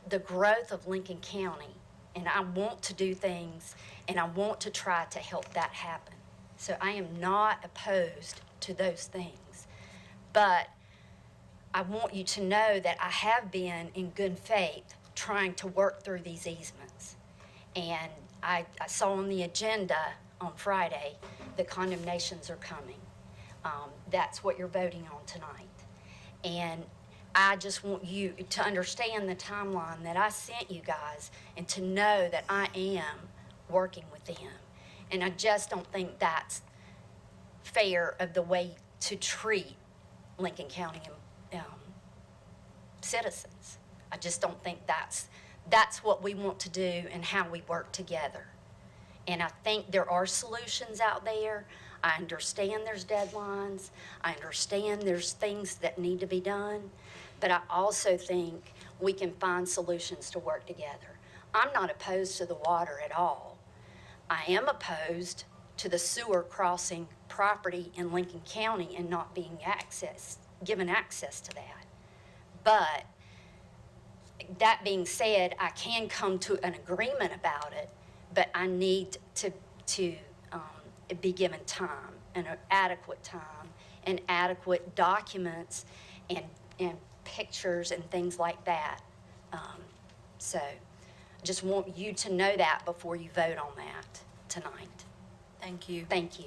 the growth of Lincoln County. And I want to do things and I want to try to help that happen. So I am not opposed to those things. But I want you to know that I have been in good faith trying to work through these easements. And I saw on the agenda on Friday, the condemnations are coming. That's what you're voting on tonight. And I just want you to understand the timeline that I sent you guys and to know that I am working with them. And I just don't think that's fair of the way to treat Lincoln County citizens. I just don't think that's what we want to do and how we work together. And I think there are solutions out there. I understand there's deadlines. I understand there's things that need to be done. But I also think we can find solutions to work together. I'm not opposed to the water at all. I am opposed to the sewer crossing property in Lincoln County and not being given access to that. But that being said, I can come to an agreement about it, but I need to be given time, and adequate time, and adequate documents and pictures and things like that. So I just want you to know that before you vote on that tonight. Thank you. Thank you.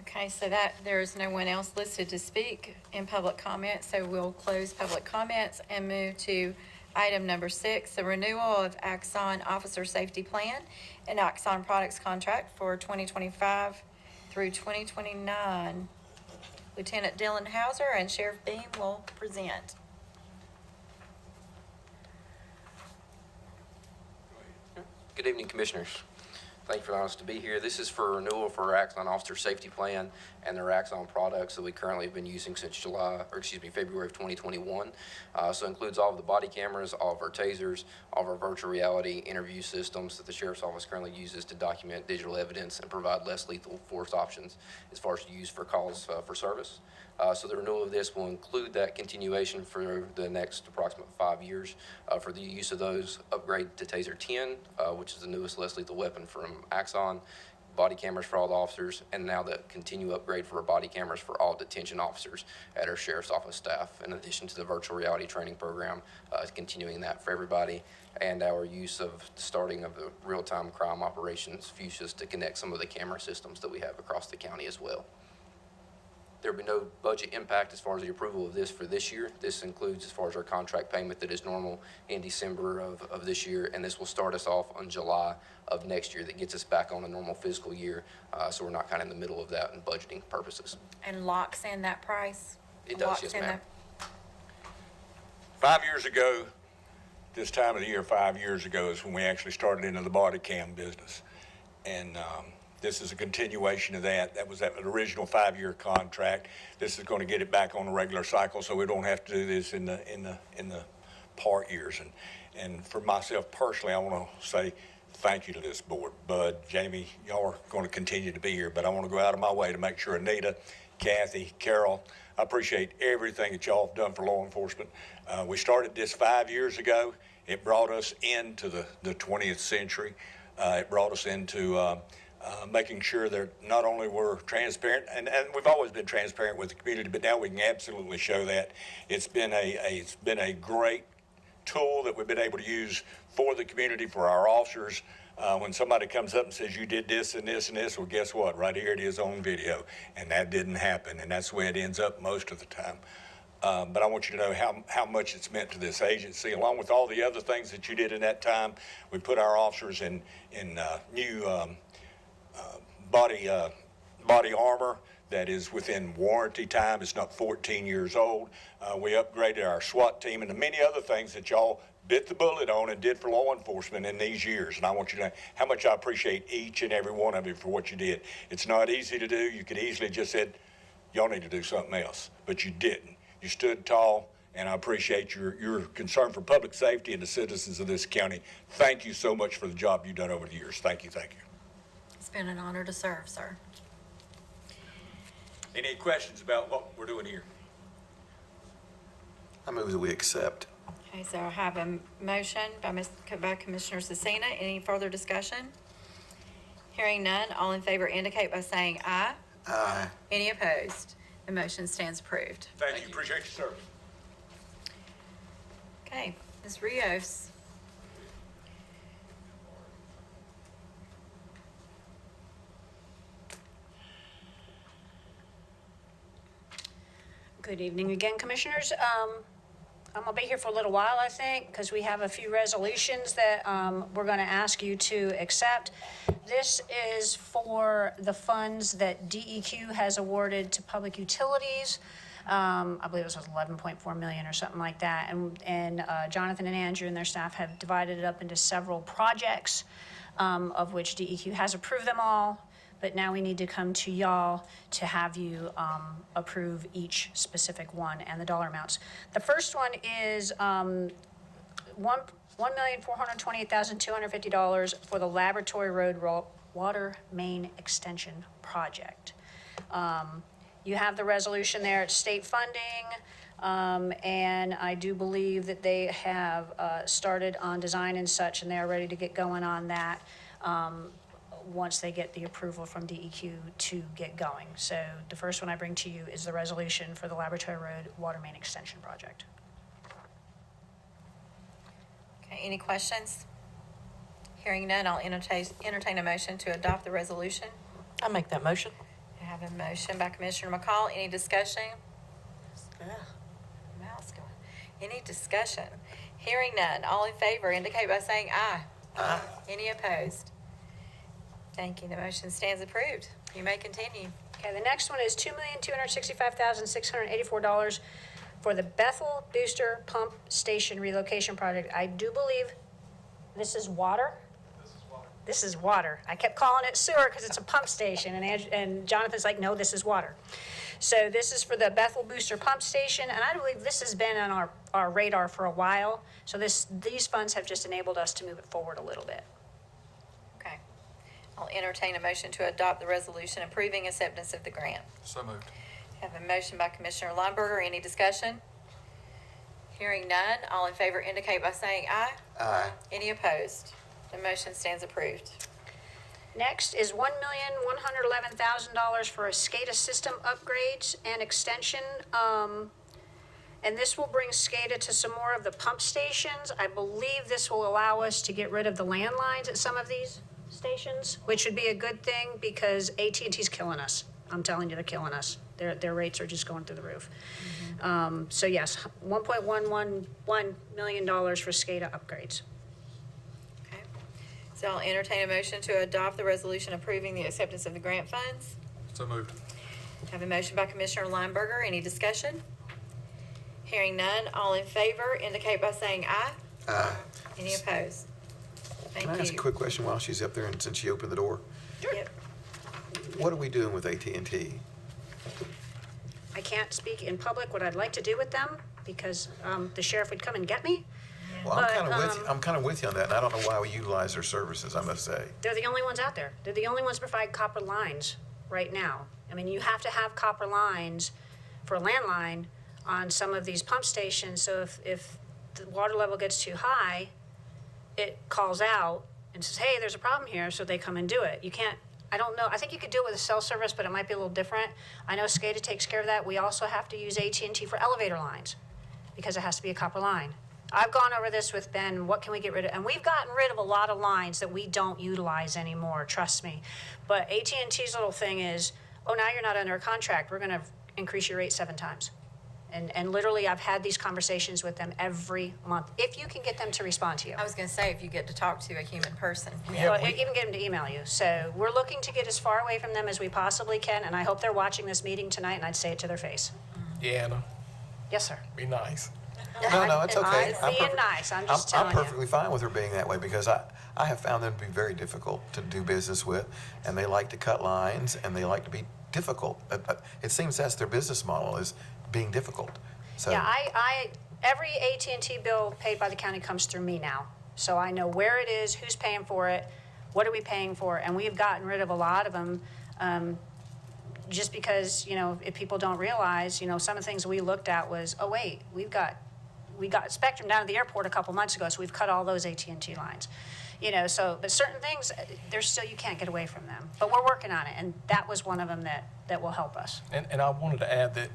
Okay, so that there is no one else listed to speak in public comment, so we'll close public comments and move to item number 6, the renewal of Axon Officer Safety Plan and Axon Products Contract for 2025 through 2029. Lieutenant Dylan Hauser and Sheriff Beam will present. Good evening, Commissioners. Thank you for allowing us to be here. This is for renewal for our Axon Officer Safety Plan and their Axon products that we currently have been using since February of 2021. So it includes all of the body cameras, all of our tasers, all of our virtual reality interview systems that the Sheriff's Office currently uses to document digital evidence and provide less lethal force options as far as use for calls for service. So the renewal of this will include that continuation for the next approximate 5 years for the use of those, upgrade to Taser 10, which is the newest less lethal weapon from Axon, body cameras for all the officers, and now the continue upgrade for our body cameras for all detention officers at our Sheriff's Office staff, in addition to the virtual reality training program, continuing that for everybody, and our use of the starting of the real-time crime operations fuses to connect some of the camera systems that we have across the county as well. There will be no budget impact as far as the approval of this for this year. This includes as far as our contract payment that is normal in December of this year, and this will start us off on July of next year. That gets us back on a normal fiscal year, so we're not kind of in the middle of that in budgeting purposes. And locks in that price? It does, yes, ma'am. 5 years ago, this time of the year, 5 years ago, is when we actually started into the body cam business. And this is a continuation of that. That was that original 5-year contract. This is going to get it back on a regular cycle, so we don't have to do this in the part years. And for myself personally, I want to say thank you to this board. Bud, Jamie, y'all are going to continue to be here, but I want to go out of my way to make sure Anita, Kathy, Carol, I appreciate everything that y'all have done for law enforcement. We started this 5 years ago. It brought us into the 20th century. It brought us into making sure that not only we're transparent, and we've always been transparent with the community, but now we can absolutely show that. It's been a great tool that we've been able to use for the community, for our officers. When somebody comes up and says, you did this and this and this, well, guess what? Right here it is on video. And that didn't happen, and that's the way it ends up most of the time. But I want you to know how much it's meant to this agency, along with all the other things that you did in that time. We put our officers in new body armor that is within warranty time. It's not 14 years old. We upgraded our SWAT team and the many other things that y'all bit the bullet on and did for law enforcement in these years. And I want you to know how much I appreciate each and every one of you for what you did. It's not easy to do. You could easily just said, y'all need to do something else, but you didn't. You stood tall, and I appreciate your concern for public safety and the citizens of this county. Thank you so much for the job you've done over the years. Thank you, thank you. It's been an honor to serve, sir. Any questions about what we're doing here? I move that we accept. Okay, so I have a motion by Commissioner Cecina. Any further discussion? Hearing none, all in favor indicate by saying aye. Aye. Any opposed? The motion stands approved. Thank you. Appreciate your service. Okay, Ms. Rios. Good evening again, Commissioners. I'm gonna be here for a little while, I think, because we have a few resolutions that we're gonna ask you to accept. This is for the funds that DEQ has awarded to public utilities. I believe it was 11.4 million or something like that. And Jonathan and Andrew and their staff have divided it up into several projects, of which DEQ has approved them all. But now we need to come to y'all to have you approve each specific one and the dollar amounts. The first one is $1,428,250 for the Laboratory Road Water Main Extension Project. You have the resolution there, it's state funding, and I do believe that they have started on design and such, and they're ready to get going on that once they get the approval from DEQ to get going. So the first one I bring to you is the resolution for the Laboratory Road Water Main Extension Project. Okay, any questions? Hearing none, I'll entertain a motion to adopt the resolution. I make that motion. I have a motion by Commissioner McCall. Any discussion? Mouse going. Any discussion? Hearing none, all in favor indicate by saying aye. Aye. Any opposed? Thank you. The motion stands approved. You may continue. Okay, the next one is $2,265,684 for the Bethel Booster Pump Station Relocation Project. I do believe this is water. This is water. I kept calling it sewer because it's a pump station, and Jonathan's like, no, this is water. So this is for the Bethel Booster Pump Station, and I believe this has been on our radar for a while. So these funds have just enabled us to move it forward a little bit. Okay. I'll entertain a motion to adopt the resolution approving acceptance of the grant. So moved. Have a motion by Commissioner Lineberger. Any discussion? Hearing none, all in favor indicate by saying aye. Aye. Any opposed? The motion stands approved. Next is $1,111,000 for a SCADA system upgrades and extension. And this will bring SCADA to some more of the pump stations. I believe this will allow us to get rid of the landlines at some of these stations, which would be a good thing because AT&T's killing us. I'm telling you, they're killing us. Their rates are just going through the roof. So yes, $1.111 million for SCADA upgrades. Okay. So I'll entertain a motion to adopt the resolution approving the acceptance of the grant funds. So moved. Have a motion by Commissioner Lineberger. Any discussion? Hearing none, all in favor indicate by saying aye. Aye. Any opposed? Thank Can I ask a you. quick question while she's up there and since she opened the door? Yep. What are we doing with AT&T? I can't speak in public what I'd like to do with them because the sheriff would come and get me. Well, But, I'm kind of with you on that, and I don't know why we utilize their services, I must say. They're the only ones out there. They're the only ones that provide copper lines right now. I mean, you have to have copper lines for a landline on some of these pump stations. So if the water level gets too high, it calls out and says, hey, there's a problem here, so they come and do it. You can't, I don't know, I think you could do it with a cell service, but it might be a little different. I know SCADA takes care of that. We also have to use AT&T for elevator lines because it has to be a copper line. I've gone over this with Ben, what can we get rid of? And we've gotten rid of a lot of lines that we don't utilize anymore, trust me. But AT&T's little thing is, oh, now you're not under a contract. We're gonna increase your rate 7 times. And literally, I've had these conversations with them every month, if you can get them to respond to you. I was going to say, if you get to talk to a human person. Well, even get them to email you. So we're looking to get as far away from them as we possibly can, and I hope they're watching this meeting tonight, and I'd say it to their face. Deanna, Yes, sir. be nice. No, it's okay. I'm being nice, I'm just telling I'm you. perfectly fine with her being that way because I have found them to be very difficult to do business with, and they like to cut lines, and they like to be difficult. It seems that's their business model, is being difficult. So Yeah, every AT&T bill paid by the county comes through me now. So I know where it is, who's paying for it, what are we paying for, and we've gotten rid of a lot of them just because, if people don't realize, some of the things we looked at was, oh, wait, we got Spectrum down at the airport a couple months ago, so we've cut all those AT&T lines. But certain things, there's still, you can't get away from them. But we're working on it, and that was one of them that will help us. And I wanted to add that,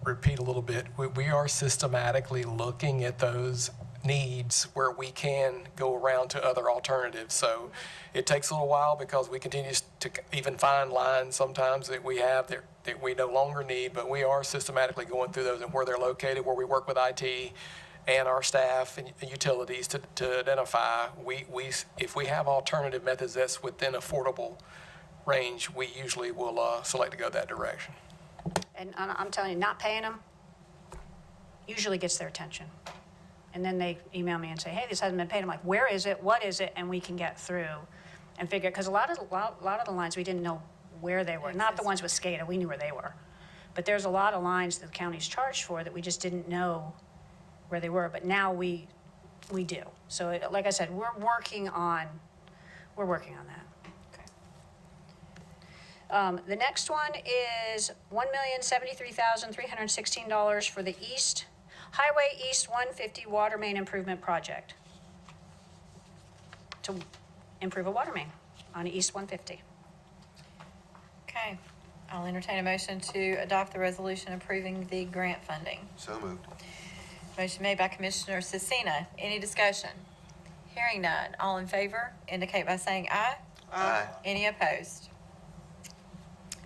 repeat a little bit, we are systematically looking at those needs where we can go around to other alternatives. So it takes a little while because we continue to even find lines sometimes that we have that we no longer need, but we are systematically going through those and where they're located, where we work with IT and our staff and utilities to identify. If we have alternative methods that's within affordable range, we usually will select to go that direction. And I'm telling you, not paying them usually gets their attention. And then they email me and say, hey, this hasn't been paid. I'm like, where is it? What is it? And we can get through and figure, because a lot of the lines, we didn't know where they were. Not the ones with SCADA, we knew where they were. But there's a lot of lines that the county's charged for that we just didn't know where they were. But now we do. So like I said, we're working on that. The next one is $1,073,316 for the Highway East 150 Water Main Improvement Project. To improve a water main on East 150. Okay, I'll entertain a motion to adopt the resolution approving the grant funding. So moved. Motion made by Commissioner Cecina. Any discussion? Hearing none. All in favor indicate by saying aye. Aye. Any opposed?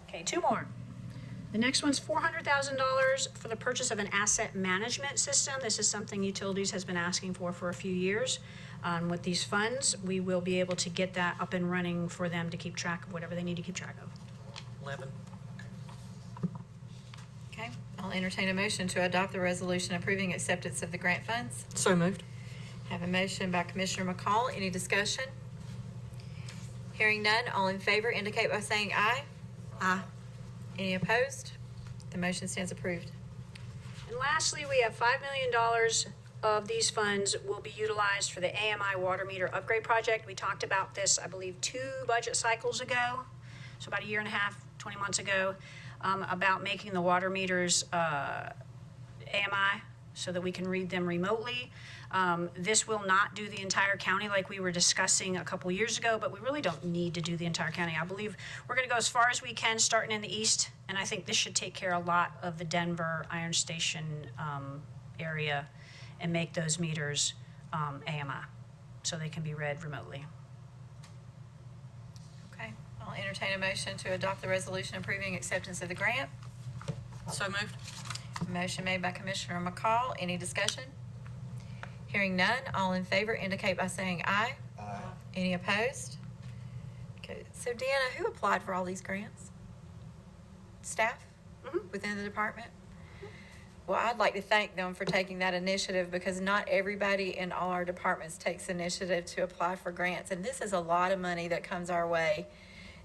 Okay, two more. The next one's $400,000 for the purchase of an asset management system. This is something utilities has been asking for a few years. With these funds, we will be able to get that up and running for them to keep track of whatever they need to keep track of. 11. Okay, I'll entertain a motion to adopt the resolution approving acceptance of the grant funds. So moved. Have a motion by Commissioner McCall. Any discussion? Hearing none. All in favor indicate by saying aye. Aye. Any opposed? The motion stands approved. And lastly, we have $5 million of these funds will be utilized for the AMI water meter upgrade project. We talked about this, I believe, 2 budget cycles ago, so about a year and a half, 20 months ago, about making the water meters AMI so that we can read them remotely. This will not do the entire county like we were discussing a couple years ago, but we really don't need to do the entire county. I believe we're going to go as far as we can, starting in the east, and I think this should take care of a lot of the Denver Iron Station area and make those meters AMI so they can be read remotely. Okay, I'll entertain a motion to adopt the resolution approving acceptance of the grant. So moved. Motion made by Commissioner McCall. Any discussion? Hearing none. All in favor indicate by saying aye. Aye. Any opposed? Okay, so Deanna, who applied for all these grants? Staff within the department? Well, I'd like to thank them for taking that initiative because not everybody in all our departments takes initiative to apply for grants. And this is a lot of money that comes our way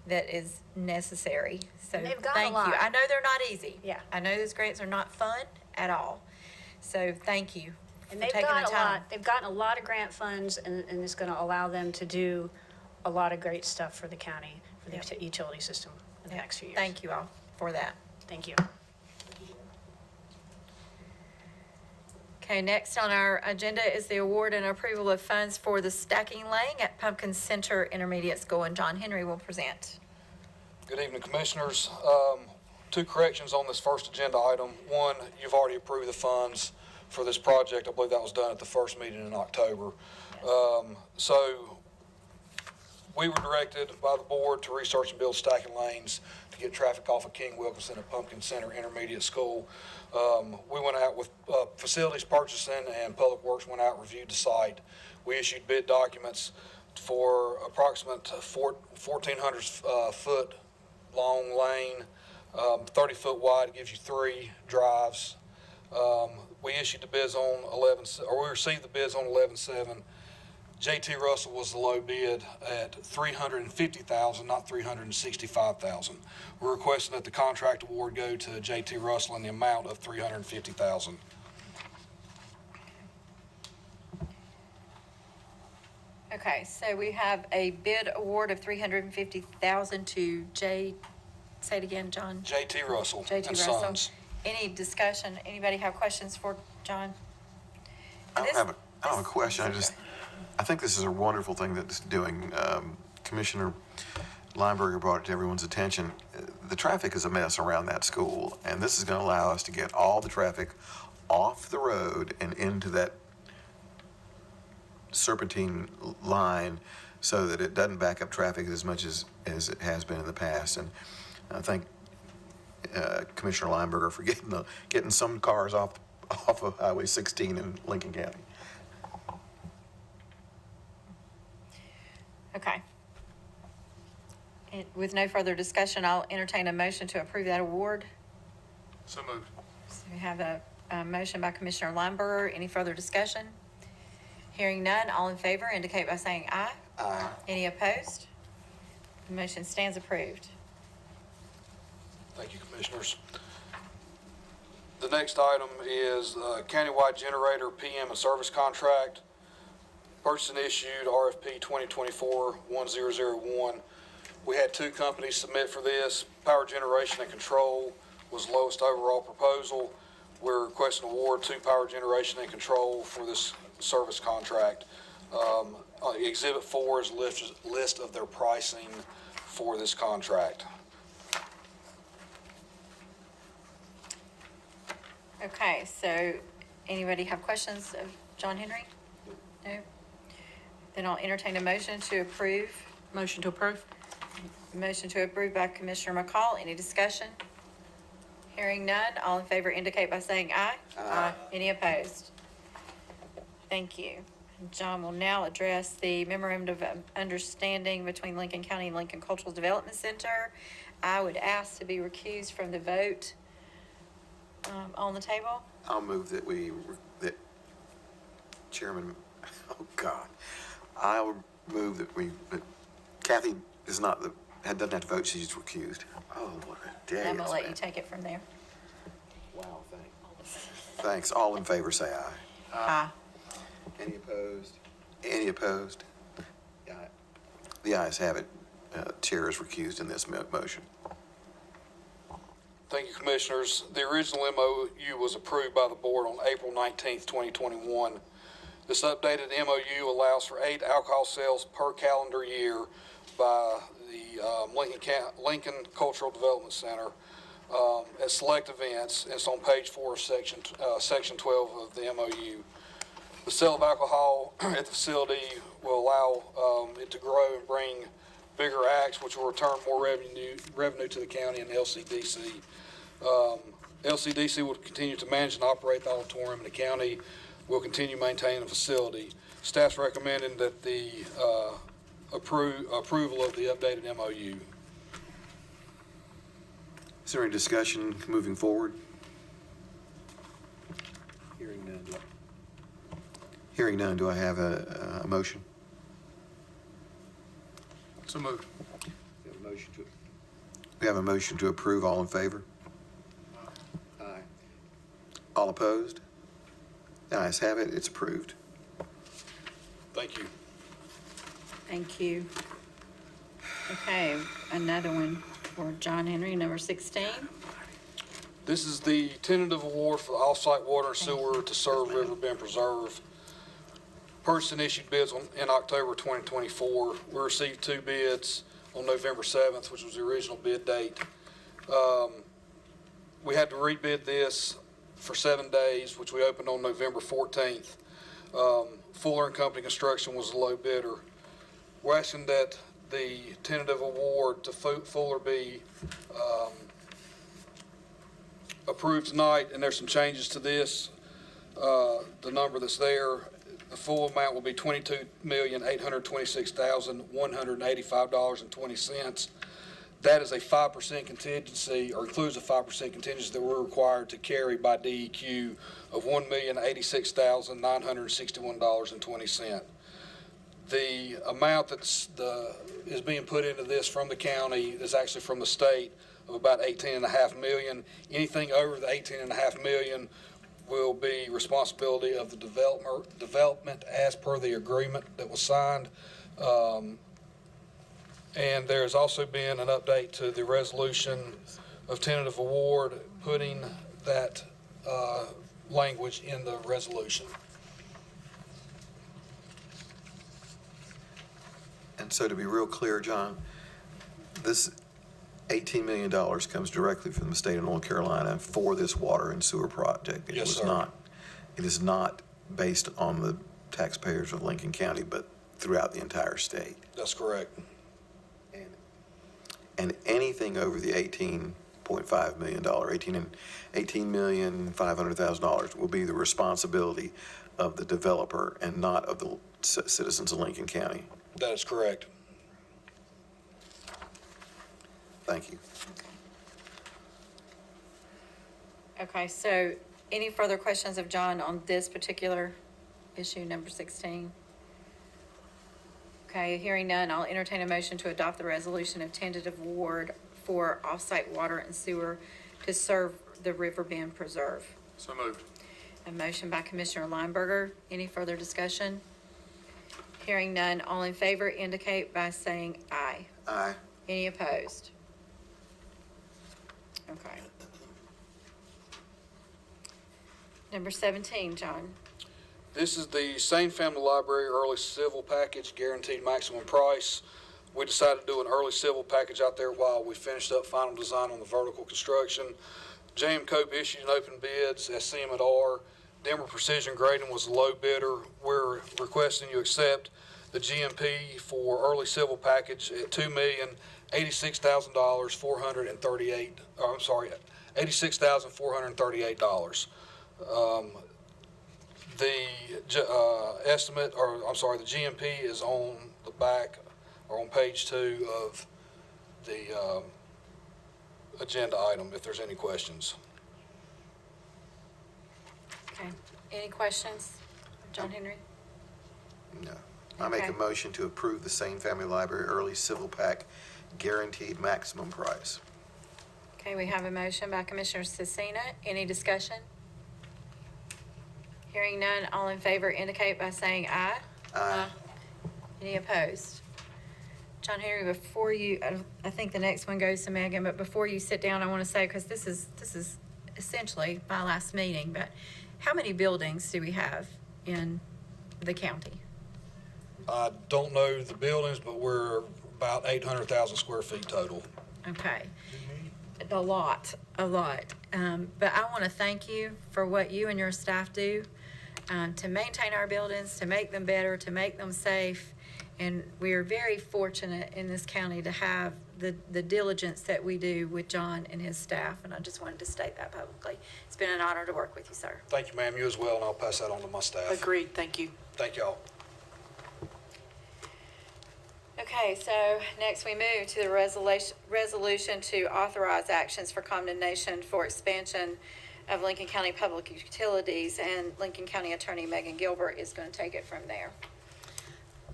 that is necessary. So And they've got a thank lot. you. I know they're not easy. Yeah. I know those grants are not fun at all. So thank you And for they've taking got the time. they've gotten a lot of grant funds, and it's going to allow them to do a lot of great stuff for the county, for the Yep. utility system in the next few years. Thank you all for that. Thank you. Okay, next on our agenda is the award and approval of funds for the stacking lane at Pumpkin Center Intermediate School, and John Henry will present. Good evening, Commissioners. 2 corrections on this first agenda item. One, you've already approved the funds for this project. I believe that was done at the first meeting in October. So we were directed by the board to research and build stacking lanes to get traffic off of King Wilkinson at Pumpkin Center Intermediate School. We went out with facilities purchasing, and Public Works went out and reviewed the site. We issued bid documents for approximate 1,400 foot long lane, 30 foot wide. It gives you 3 drives. We issued the bids on we received the bids on 11/7. J.T. Russell was the low bid at $350,000, not $365,000. We're requesting that the contract award go to J.T. Russell in the amount of $350,000. Okay, so we have a bid award of $350,000 to say it again, John? J.T. Russell J.T. and Russell. Sons. Any discussion? Anybody have questions for John? I don't have a question. I think this is a wonderful thing that it's doing. Commissioner Lineberger brought it to everyone's attention. The traffic is a mess around that school, and this is going to allow us to get all the traffic off the road and into that serpentine line so that it doesn't back up traffic as much as it has been in the past. And I thank Commissioner Lineberger for getting some cars off of Highway 16 in Lincoln County. Okay. With no further discussion, I'll entertain a motion to approve that award. So moved. So we have a motion by Commissioner Lineberger. Any further discussion? Hearing none, all in favor indicate by saying aye. Aye. Any opposed? The motion stands approved. Thank you, Commissioners. The next item is countywide generator PM and service contract. Purchased and issued RFP 2024-1001. We had 2 companies submit for this. Power Generation and Control was lowest overall proposal. We're requesting award to Power Generation and Control for this service contract. Exhibit 4 is a list of their pricing for this contract. Okay, so anybody have questions of John Henry? No? Then I'll entertain a motion to approve. Motion to approve? Motion to approve by Commissioner McCall. Any discussion? Hearing none, all in favor indicate by saying aye. Aye. Any opposed? Thank you. John will now address the memorandum of understanding between Lincoln County and Lincoln Cultural Development Center. I would ask to be recused from the vote on the table. I'll move that that Chairman, oh God, I would move that Kathy doesn't have to vote, she's recused. Oh, what a day. I'm gonna let you take it from there. Wow, thanks. All in favor, say aye. Aye. Any opposed? Any opposed? The ayes have it. Chair is recused in this motion. Thank you, Commissioners. The original MOU was approved by the board on April 19th, 2021. This updated MOU allows for 8 alcohol sales per calendar year by the Lincoln Cultural Development Center at select events. It's on page 4 of section 12 of the MOU. The sale of alcohol at the facility will allow it to grow and bring bigger acts, which will return more revenue to the county and LCDC. LCDC will continue to manage and operate the auditorium, and the county will continue maintaining the facility. Staff's recommending that the approval of the updated MOU. Is there any discussion moving forward? Hearing none, do I have a motion? So moved. We have a motion to approve. All in favor? Aye. All opposed? The ayes have it. It's approved. Thank you. Thank you. Okay, another one for John Henry, number 16. This is the tentative award for the off-site water and sewer to serve Riverbend Preserve. Purchased and issued bids in October 2024. We received 2 bids on November 7th, which was the original bid date. We had to rebid this for 7 days, which we opened on November 14th. Fuller and Company Construction was the low bidder. We're asking that the tentative award to Fuller be approved tonight, and there's some changes to this. The number that's there, the full amount will be $22,826,185.20. That is a 5% contingency, or includes a 5% contingency that we're required to carry by DEQ of $1,086,961.20. The amount that's is being put into this from the county is actually from the state of about $18.5 million. Anything over the $18.5 million will be responsibility of the development as per the agreement that was signed. And there's also been an update to the resolution of tentative award, putting that language in the resolution. And so to be real clear, John, this $18 million comes directly from the state of North Carolina for this water and sewer project. Yes, sir. It is not based on the taxpayers of Lincoln County, but throughout the entire state. That's correct. And anything over the $18.5 million, $18,500,000 will be the responsibility of the developer and not of the citizens of Lincoln County. That is correct. Thank you. Okay, so any further questions of John on this particular issue, number 16? Okay, hearing none, I'll entertain a motion to adopt the resolution of tentative award for off-site water and sewer to serve the Riverbend Preserve. So moved. A motion by Commissioner Lineberger. Any further discussion? Hearing none, all in favor indicate by saying aye. Aye. Any opposed? Okay. Number 17, John. This is the same family library early civil package, guaranteed maximum price. We decided to do an early civil package out there while we finished up final design on the vertical construction. J.M. Cope issued an open bids, SCM at R. Denver Precision Grading was the low bidder. We're requesting you accept the GMP for early civil package at $86,438. The estimate, or I'm sorry, the GMP is on the back or on page 2 of the agenda item, if there's any questions. Okay. Any questions? John Henry? No. I make a Okay. motion to approve the same family library early civil pack guaranteed maximum price. Okay, we have a motion by Commissioner Cecina. Any discussion? Hearing none, all in favor indicate by saying aye. Aye. Any opposed? John Henry, before you, I think the next one goes to Megan, but before you sit down, I want to say, because this is essentially my last meeting, but how many buildings do we have in the county? I don't know the buildings, but we're about 800,000 square feet total. Okay. A lot. But I want to thank you for what you and your staff do to maintain our buildings, to make them better, to make them safe. And we are very fortunate in this county to have the diligence that we do with John and his staff. And I just wanted to state that publicly. It's been an honor to work with you, sir. Thank you, ma'am. You as well, and I'll pass that on to my staff. Agreed, thank you. Thank y'all. Okay, so next we move to the resolution to authorize actions for condemnation for expansion of Lincoln County Public Utilities, and Lincoln County Attorney Megan Gilbert is going to take it from there.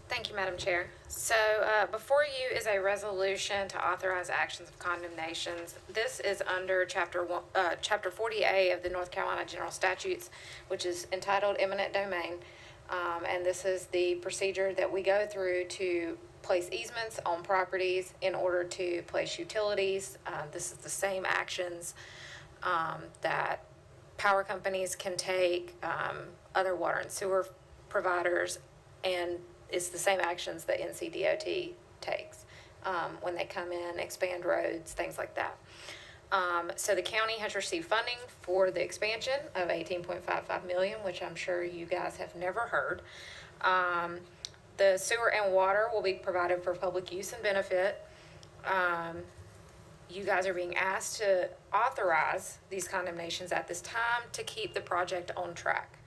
Thank you, Madam Chair. So before you is a resolution to authorize actions of condemnations. This is under Chapter 40A of the North Carolina General Statutes, which is entitled Eminent Domain. And this is the procedure that we go through to place easements on properties in order to place utilities. This is the same actions that power companies can take, other water and sewer providers, and it's the same actions that NCDOT takes when they come in, expand roads, things like that. So the county has received funding for the expansion of $18.55 million, which I'm sure you guys have never heard. The sewer and water will be provided for public use and benefit. You guys are being asked to authorize these condemnations at this time to keep the project on track.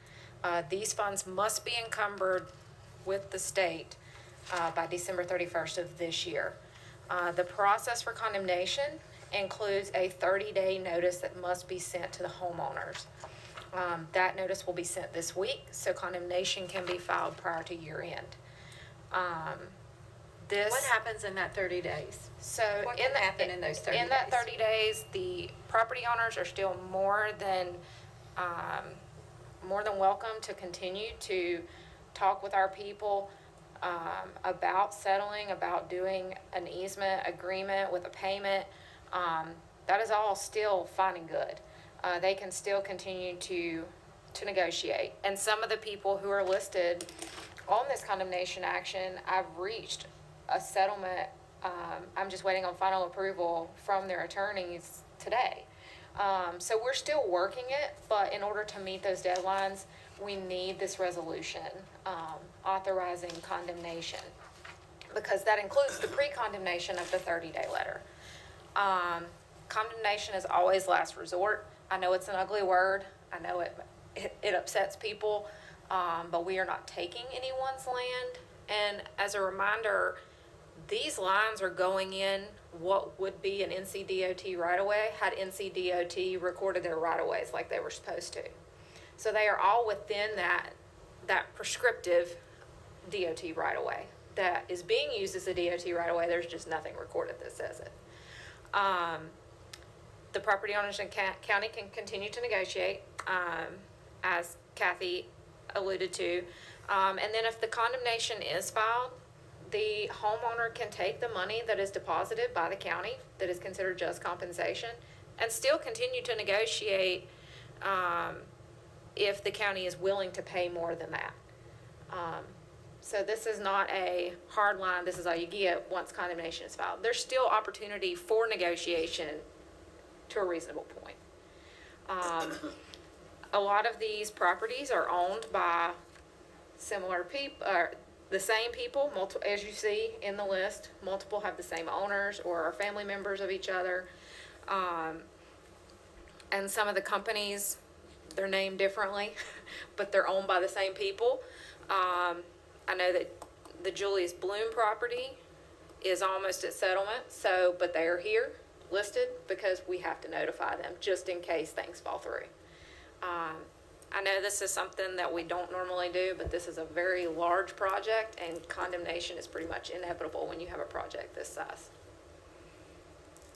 These funds must be encumbered with the state by December 31st of this year. The process for condemnation includes a 30-day notice that must be sent to the homeowners. That notice will be sent this week, so condemnation can be filed prior to year end. What happens in that 30 days? So What can happen in those 30 days? In that 30 days, the property owners are still more than welcome to continue to talk with our people about settling, about doing an easement agreement with a payment. That is all still fine and good. They can still continue to negotiate. And some of the people who are listed on this condemnation action, I've reached a settlement. I'm just waiting on final approval from their attorneys today. So we're still working it, but in order to meet those deadlines, we need this resolution. authorizing condemnation, because that includes the pre-condemnation of the 30-day letter. Condemnation is always last resort. I know it's an ugly word. I know it upsets people, but we are not taking anyone's land. And as a reminder, these lines are going in what would be an NCDOT right-of-way had NCDOT recorded their right-of-ways like they were supposed to. So they are all within that prescriptive DOT right-of-way that is being used as a DOT right-of-way. There's just nothing recorded that says it. The property owners in county can continue to negotiate, as Kathy alluded to. And then if the condemnation is filed, the homeowner can take the money that is deposited by the county that is considered just compensation and still continue to negotiate if the county is willing to pay more than that. So this is not a hard line, this is all you get once condemnation is filed. There's still opportunity for negotiation to a reasonable point. A lot of these properties are owned by similar people, or the same people, multiple, as you see in the list, multiple have the same owners or are family members of each other. And some of the companies, they're named differently, but they're owned by the same people. I know that the Julius Bloom property is almost at settlement, so, but they are here listed because we have to notify them just in case things fall through. I know this is something that we don't normally do, but this is a very large project and condemnation is pretty much inevitable when you have a project this size.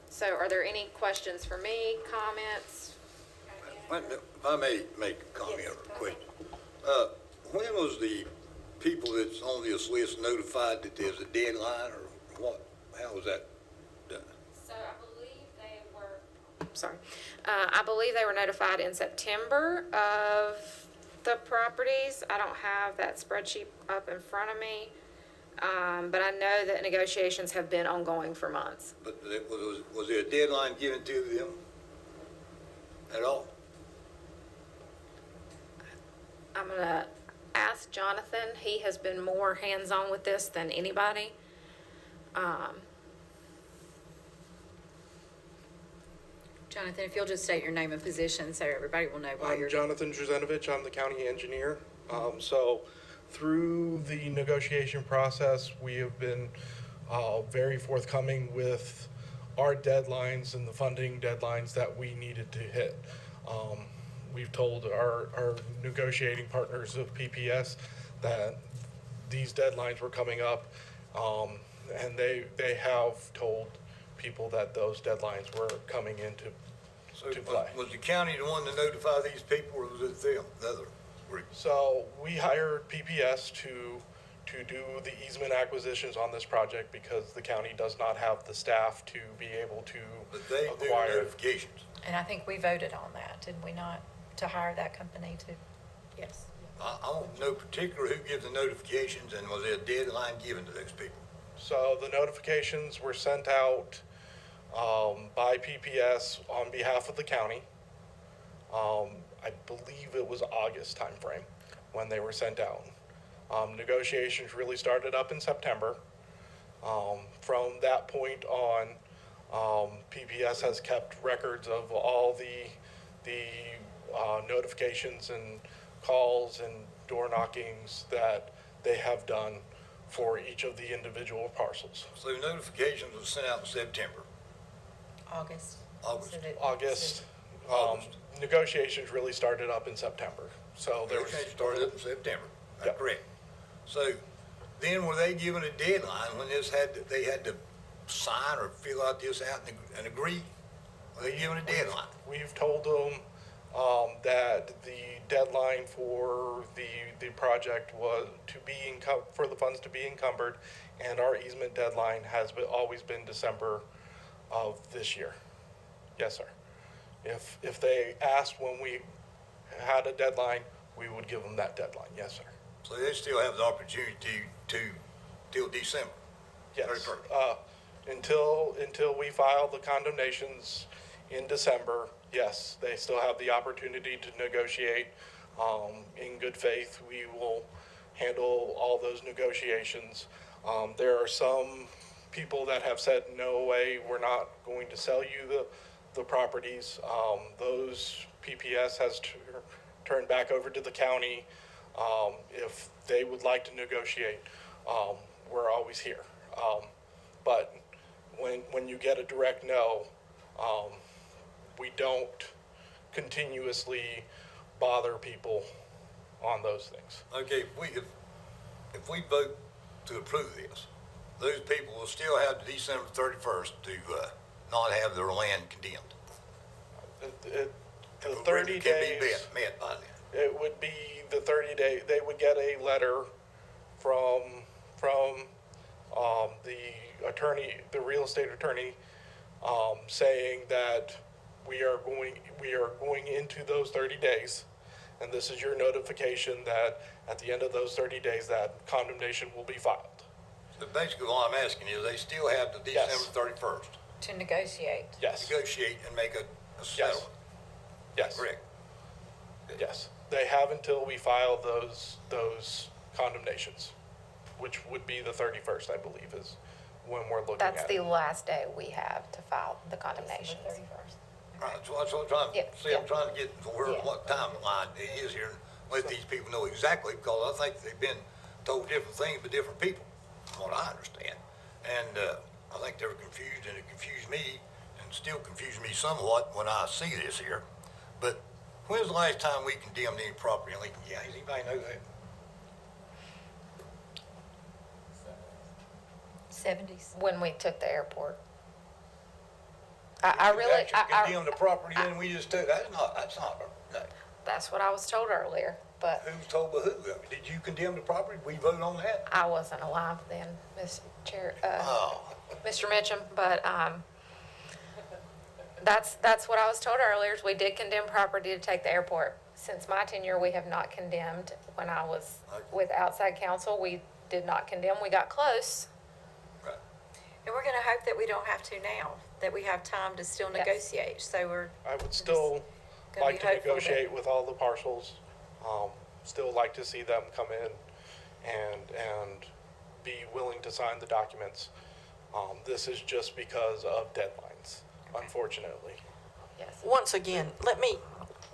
So are there any questions for me, comments? If I may make a comment or a question. When was the people that's on this list notified that there's a deadline or what? How was that done? So I believe they were notified in September of the properties. I don't have that spreadsheet up in front of me, but I know that negotiations have been ongoing for months. But was there a deadline given to them at all? I'm gonna ask Jonathan. He has been more hands-on with this than anybody. Jonathan, if you'll just state your name and position so everybody will know why you're. I'm Jonathan Drzenovich. I'm the county engineer. So through the negotiation process, we have been very forthcoming with our deadlines and the funding deadlines that we needed to hit. We've told our negotiating partners of PPS that these deadlines were coming up, and they have told people that those deadlines were coming into play. Was the county the one to notify these people, or was it them, the other group? So we hired PPS to do the easement acquisitions on this project because the county does not have the staff to be able to But they do acquire. notifications. And I think we voted on that, did we not, to hire that company to, yes. I don't know particular who gives the notifications, and was there a deadline given to those people? So the notifications were sent out by PPS on behalf of the county. I believe it was August timeframe when they were sent out. Negotiations really started up in September. From that point on, PPS has kept records of all the notifications and calls and door knockings that they have done for each of the individual parcels. So notifications were sent out in September. August. August. August. Negotiations really started up in September. So there was. Negotiations started up in September. That's Yep. correct. So then were they given a deadline when they had to sign or fill out this out and agree? Were they given a deadline? We've told them that the deadline for the project was to be for the funds to be encumbered, and our easement deadline has always been December of this year. Yes, sir. If they asked when we had a deadline, we would give them that deadline. Yes, sir. So they still have the opportunity till December? Yes. 31st. Until we file the condemnations in December, yes, they still have the opportunity to negotiate. In good faith, we will handle all those negotiations. There are some people that have said, no way, we're not going to sell you the properties. Those PPS has turned back over to the county. If they would like to negotiate, we're always here. But when you get a direct no, we don't continuously bother people on those things. Okay, if we vote to approve this, those people will still have December 31st to not have their land condemned. The 30 It can days, be met by then. it would be the 30-day, they would get a letter from the attorney, the real estate attorney, saying that we are going into those 30 days, and this is your notification that at the end of those 30 days, that condemnation will be filed. So basically what I'm asking is they still have the Yes. December 31st To negotiate. Yes. to negotiate and make a settlement. Yes. Correct. Yes. They have until we file those condemnations, which would be the 31st, I believe, is when we're looking at it. That's the last day we have to file the condemnations. Right, so that's what I'm trying Yeah, to see. I'm trying to get to where, Yeah. what timeline it is here, and let these people know exactly, because I think they've been told different things by different people, from what I understand. And I think they were confused, and it confused me, and still confuses me somewhat when I see this here. But when's the last time we condemned any property in Lincoln County? Does anybody know that? 70s. When we took the airport. I really, Condemned the property, and we just took, that's not, no. that's what I was told earlier, but Who was told by who? Did you condemn the property? We voted on that? I wasn't alive then, Mr. Chair, Oh. Mr. Mitchum, but, that's what I was told earlier, is we did condemn property to take the airport. Since my tenure, we have not condemned. When I was with outside counsel, we did not condemn. We got close. Right. And we're going to hope that we don't have to now, that we have time to still Yes. negotiate. So I would still gonna like be to hopeful that- negotiate with all the parcels. Still like to see them come in and be willing to sign the documents. This is just because of deadlines, unfortunately. Yes. Once again,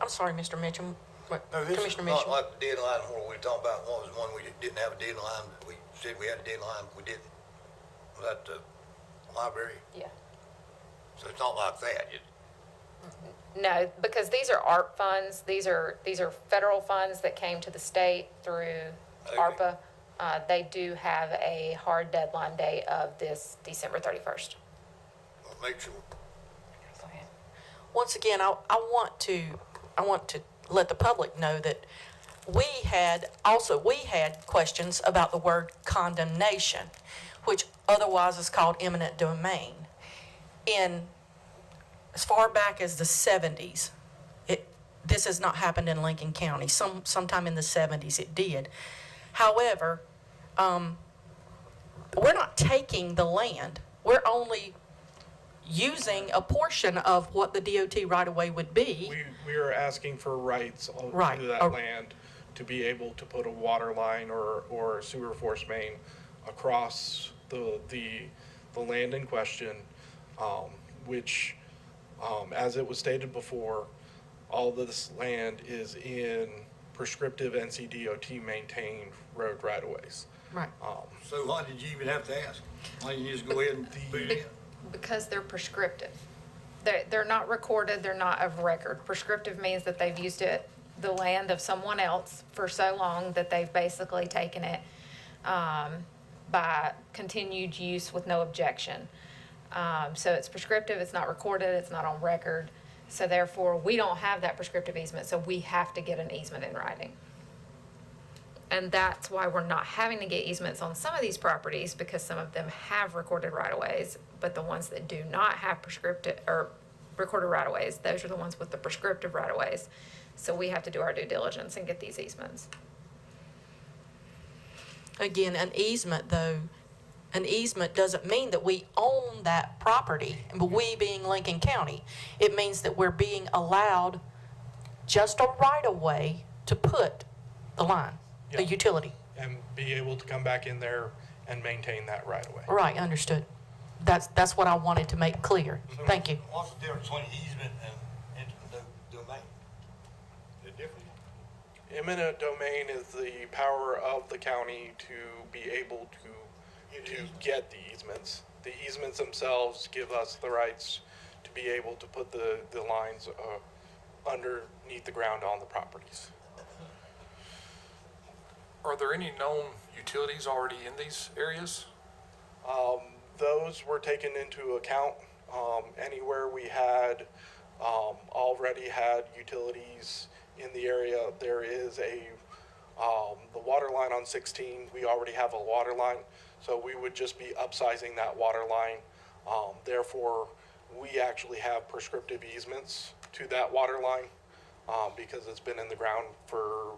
I'm sorry, Mr. Mitchum, No, this is Commissioner not Mitchum. like the deadline where we talked about, one was one we didn't have a deadline, but we said we had a deadline, but we didn't. Was that the library? Yeah. So it's not like that. No, because these are ARP funds. These are federal funds that came to the state through ARPA. They do have a hard deadline date of this December 31st. Well, make sure. Go ahead. Once again, I want to let the public know that we had questions about the word condemnation, which otherwise is called eminent domain. As far back as the 70s, this has not happened in Lincoln County. Sometime in the 70s it did. However, we're not taking the land. We're only using a portion of what the DOT right-of-way would be. We are asking for rights Right. to that land to be able to put a water line or a sewer force main across the land in question, which, as it was stated before, all of this land is in prescriptive NCDOT maintained road right-of-ways. Right. So why did you even have to ask? Why didn't you just go ahead and put it in? Because they're prescriptive. They're not recorded, they're not of record. Prescriptive means that they've used it, the land of someone else, for so long that they've basically taken it by continued use with no objection. So it's prescriptive, it's not recorded, it's not on record. So therefore, we don't have that prescriptive easement, so we have to get an easement in writing. And that's why we're not having to get easements on some of these properties, because some of them have recorded right-of-ways, but the ones that do not have prescriptive or recorded right-of-ways, those are the ones with the prescriptive right-of-ways. So we have to do our due diligence and get these easements. Again, an easement doesn't mean that we own that property, but we being Lincoln County. It means that we're being allowed just a right-of-way to put the line, the utility. and be able to come back in there and maintain that right away. Right, understood. That's what I wanted to make clear. Thank you. What's the difference between easement and intimate domain? The difference? Eminent domain is the power of the county to be able to get the easements. The easements themselves give us the rights to be able to put the lines underneath the ground on the properties. Are there any known utilities already in these areas? Those were taken into account. Anywhere we had already had utilities in the area, there is the water line on 16, we already have a water line, so we would just be upsizing that water line. Therefore, we actually have prescriptive easements to that water line because it's been in the ground for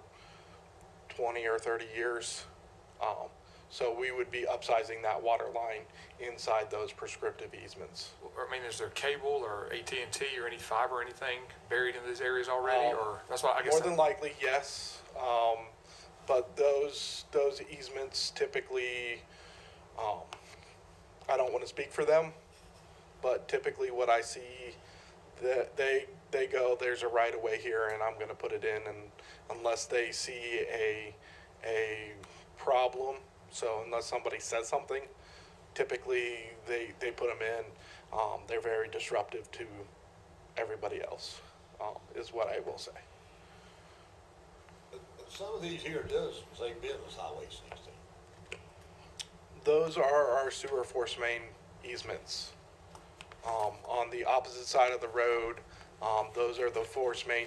20 or 30 years. So we would be upsizing that water line inside those prescriptive easements. I mean, is there cable or AT&T or any fiber or anything buried in these areas already? Or that's why I guess More than likely, yes. But those easements typically, I don't want to speak for them, but typically what I see, that they go, there's a right of way here and I'm going to put it in, and unless they see a problem, so unless somebody says something, typically they put them in. They're very disruptive to everybody else, is what I will say. But some of these here does say business highway 16. Those are our sewer force main easements. On the opposite side of the road, those are the force main,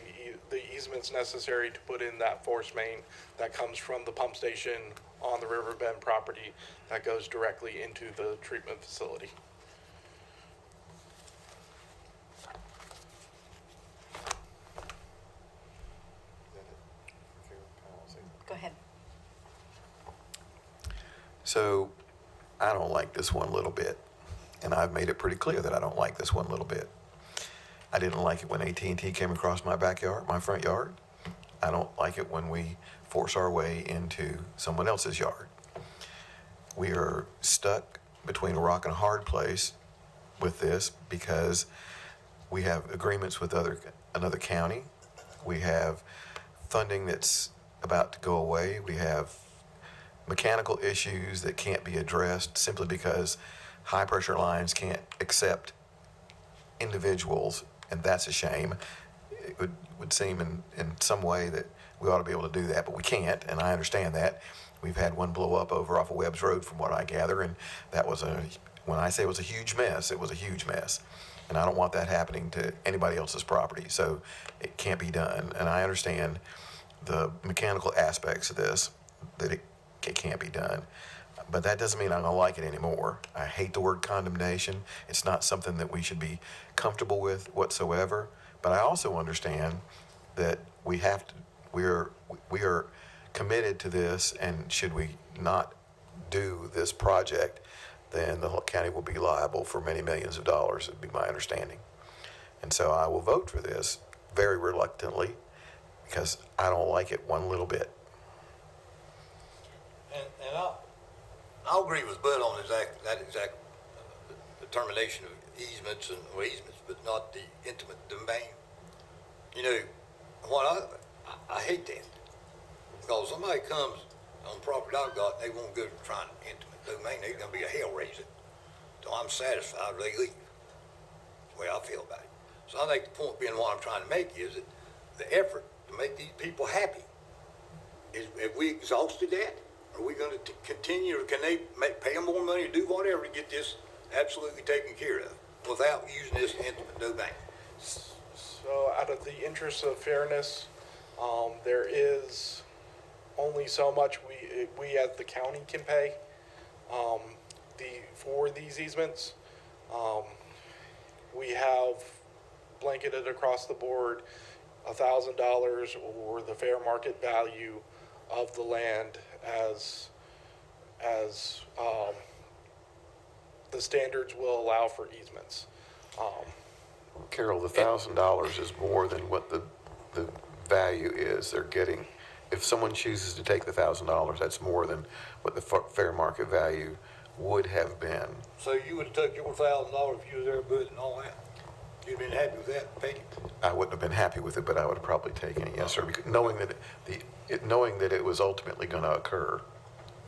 the easements necessary to put in that force main that comes from the pump station on the River Bend property that goes directly into the treatment facility. Go ahead. So I don't like this one little bit, and I've made it pretty clear that I don't like this one little bit. I didn't like it when AT&T came across my backyard, my front yard. I don't like it when we force our way into someone else's yard. We are stuck between a rock and a hard place with this because we have agreements with another county. We have funding that's about to go away. We have mechanical issues that can't be addressed simply because high pressure lines can't accept individuals, and that's a shame. It would seem in some way that we ought to be able to do that, but we can't, and I understand that. We've had one blow up over off of Webb's Road from what I gather, and that was when I say it was a huge mess, it was a huge mess. And I don't want that happening to anybody else's property, so it can't be done. And I understand the mechanical aspects of this, that it can't be done. But that doesn't mean I don't like it anymore. I hate the word condemnation. It's not something that we should be comfortable with whatsoever. But I also understand that we are committed to this, and should we not do this project, then the whole county will be liable for many millions of dollars, would be my understanding. And so I will vote for this very reluctantly because I don't like it one little bit. And I'll agree with Bud on that exact determination of easements, but not the intimate domain. You know, I hate that, because somebody comes on property I've got, they won't go to try an intimate domain, they're gonna be a hell raiser. So I'm satisfied they leave. That's the way I feel about it. So I think the point being what I'm trying to make is that the effort to make these people happy, have we exhausted that? Are we going to continue, or can they pay them more money to do whatever to get this absolutely taken care of without using this intimate domain? So out of the interest of fairness, there is only so much we as the county can pay for these easements. We have blanketed across the board $1,000 or the fair market value of the land as the standards will allow for easements. Carol, the $1,000 is more than what the value is they're getting if someone chooses to take the $1,000, that's more than what the fair market value would have been. So you would've took your $1,000 if you was there budgeting and all that? You'd been happy with that, Peggy? I wouldn't have been happy with it, but I would have probably taken it, yes, sir, because knowing that it was ultimately going to occur.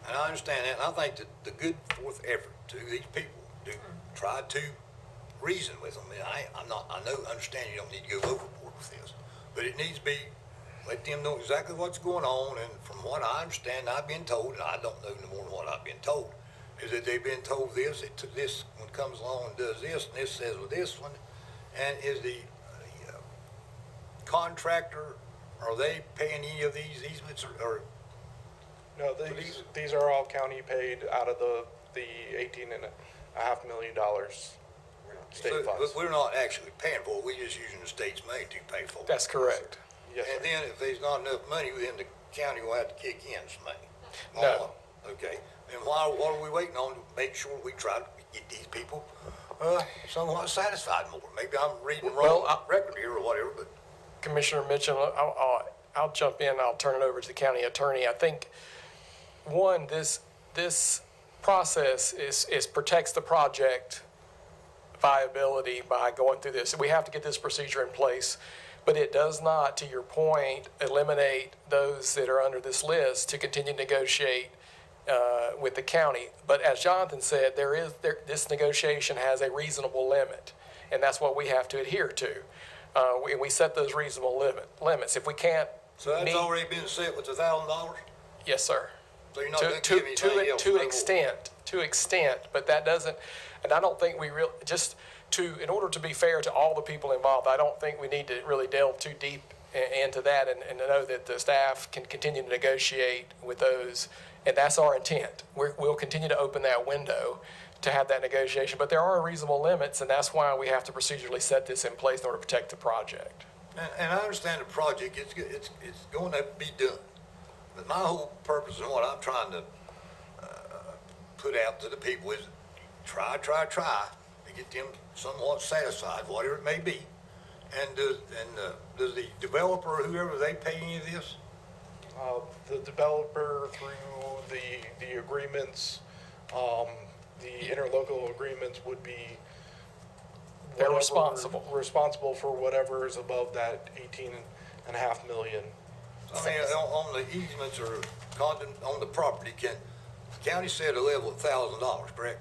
And I understand that, and I think that the good fourth effort to these people to try to reason with them. And I understand you don't need to go overboard with this, but it needs to be, let them know exactly what's going on. And from what I understand, I've been told, and I don't know no more than what I've been told, is that they've been told this, this one comes along and does this, and this says with this one, and is the contractor, are they paying any of these easements or No, these are all county paid out of the $18.5 million state so, funds. but we're not actually paying for it, we're just using the state's money to pay for it. That's correct. Yes, And sir. then if there's not enough money, then the county will have to kick in some money. No. Okay, and what are we waiting on to make sure we try to get these people, somewhat satisfied more? Maybe I'm reading wrong record here or whatever, but. Commissioner Mitchell, I'll jump in. I'll turn it over to the county attorney. I think, one, this process is protects the project viability by going through this. We have to get this procedure in place, but it does not, to your point, eliminate those that are under this list to continue to negotiate with the county. But as Jonathan said, this negotiation has a reasonable limit, and that's what we have to adhere to. We set those reasonable limits. If we can't So that's meet, already been set with $1,000? yes, sir. So you're not going to give anything else? To extent, but that doesn't, and I don't think we really, in order to be fair to all the people involved, I don't think we need to really delve too deep into that and to know that the staff can continue to negotiate with those, and that's our intent. We'll continue to open that window to have that negotiation, but there are reasonable limits, and that's why we have to procedurally set this in place in order to protect the project. And I understand the project, it's going to be done. But my whole purpose and what I'm trying to put out to the people is try to get them somewhat satisfied, whatever it may be. And does the developer or whoever, they pay any of this? The developer through the agreements, the interlocal agreements would be. They're responsible. Responsible for whatever is above that $18.5 million. I mean, on the easements or on the property, can the county set a level of $1,000, correct?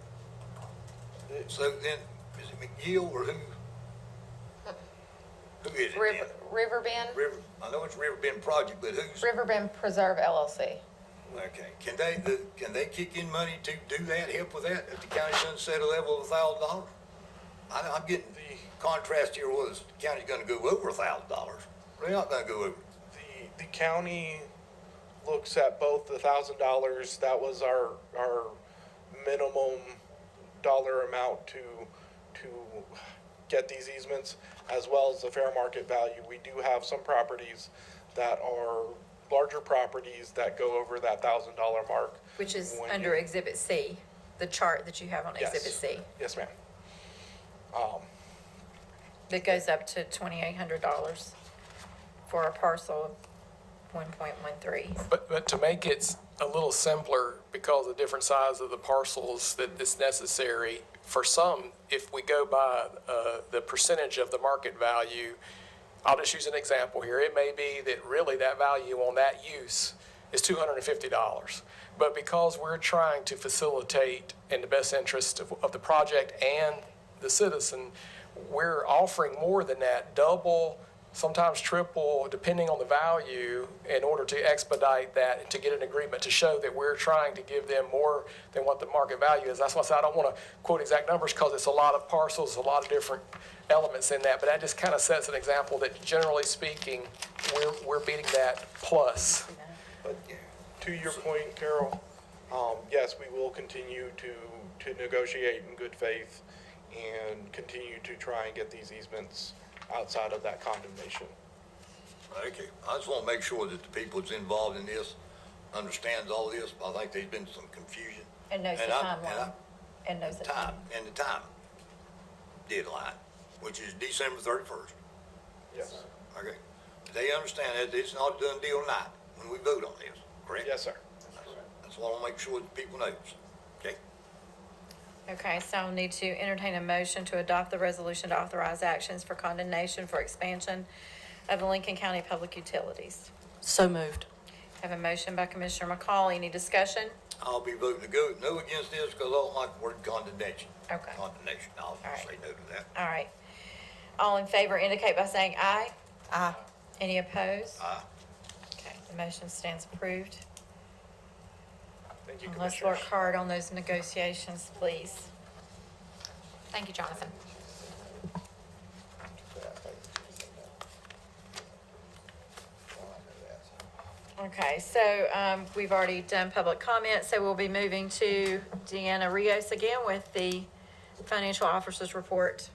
So then, is it McGill or who? Who is it then? Riverbend, I know it's Riverbend Project, but who's? Riverbend Preserve LLC. Okay, can they kick in money to do that, help with that, if the county doesn't set a level of $1,000? I'm getting the contrast here was the county's gonna go over $1,000. They're not gonna go over. The county looks at both the $1,000, that was our minimum dollar amount to get these easements, as well as the fair market value. We do have some properties that are larger properties that go over that $1,000 mark. Which is When under Exhibit C, the chart that you have on Yes. Exhibit C. Yes, ma'am. That goes up to $2,800 for a parcel of 1.13. But to make it a little simpler, because of the different size of the parcels that it's necessary, for some, if we go by the percentage of the market value, I'll just use an example here. It may be that really that value on that use is $250. But because we're trying to facilitate in the best interest of the project and the citizen, we're offering more than that, double, sometimes triple, depending on the value, in order to expedite that and to get an agreement to show that we're trying to give them more than what the market value is. That's why I said I don't want to quote exact numbers, because it's a lot of parcels, a lot of different elements in that. But that just kind of sets an example that, generally speaking, we're beating that plus. But to your point, Carol, yes, we will continue to negotiate in good faith and continue to try and get these easements outside of that condemnation. Okay, I just want to make sure that the people that's involved in this understands all this. I think there's been some confusion. And knows the timeline. And knows the time. And the time deadline, which is December 31st. Yes. Okay, they understand that it's not a done deal tonight. when we vote on this, correct? Yes, sir. That's what I'll make sure that people knows. Okay? Okay, so I'll need to entertain a motion to adopt the resolution to authorize actions for condemnation for expansion of the Lincoln County Public Utilities. So moved. Have a motion by Commissioner McCall. Any discussion? I'll be voting to go no against this because I don't like the word condemnation. Okay. Condemnation. I'll just say no to that. All right. All in favor indicate by saying aye. Aye. Any opposed? Aye. Okay, the motion stands approved. Thank you, Let's Commissioners. work hard on those negotiations, please. Thank you, Jonathan. Okay, so we've already done public comment, so we'll be moving to Deanna Rios again with the financial officer's report.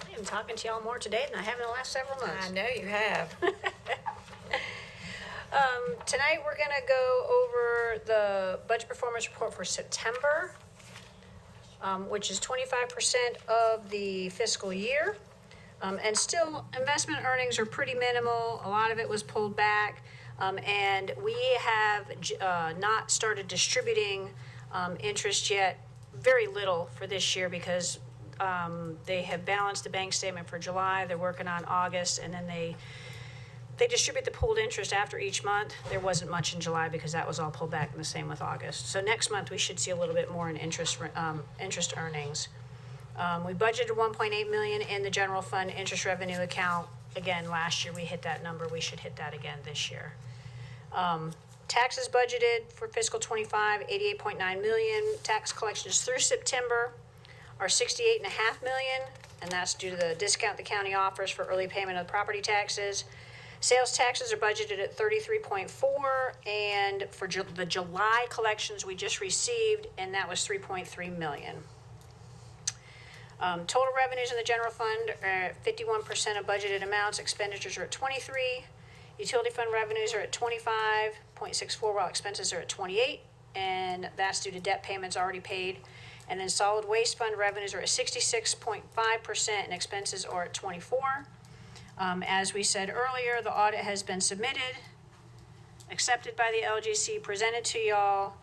I am talking to y'all more today than I have in the last several months. I know you have. Tonight, we're gonna go over the budget performance report for September, which is 25% of the fiscal year. And still, investment earnings are pretty minimal. A lot of it was pulled back. And we have not started distributing interest yet, very little for this year because they have balanced the bank statement for July. They're working on August, and then they distribute the pooled interest after each month. There wasn't much in July because that was all pulled back, and the same with August. So next month, we should see a little bit more in interest earnings. We budgeted $1.8 million in the general fund interest revenue account. Again, last year we hit that number. We should hit that again this year. Taxes budgeted for fiscal 25, $88.9 million. Tax collections through September are $68.5 million, and that's due to the discount the county offers for early payment of property taxes. Sales taxes are budgeted at 33.4, and for the July collections we just received, and that was 3.3 million. Total revenues in the general fund are at 51% of budgeted amounts. Expenditures are at 23. Utility fund revenues are at 25.64, while expenses are at 28, and that's due to debt payments already paid. And then solid waste fund revenues are at 66.5%, and expenses are at 24. As we said earlier, the audit has been submitted, accepted by the LGC, presented to y'all,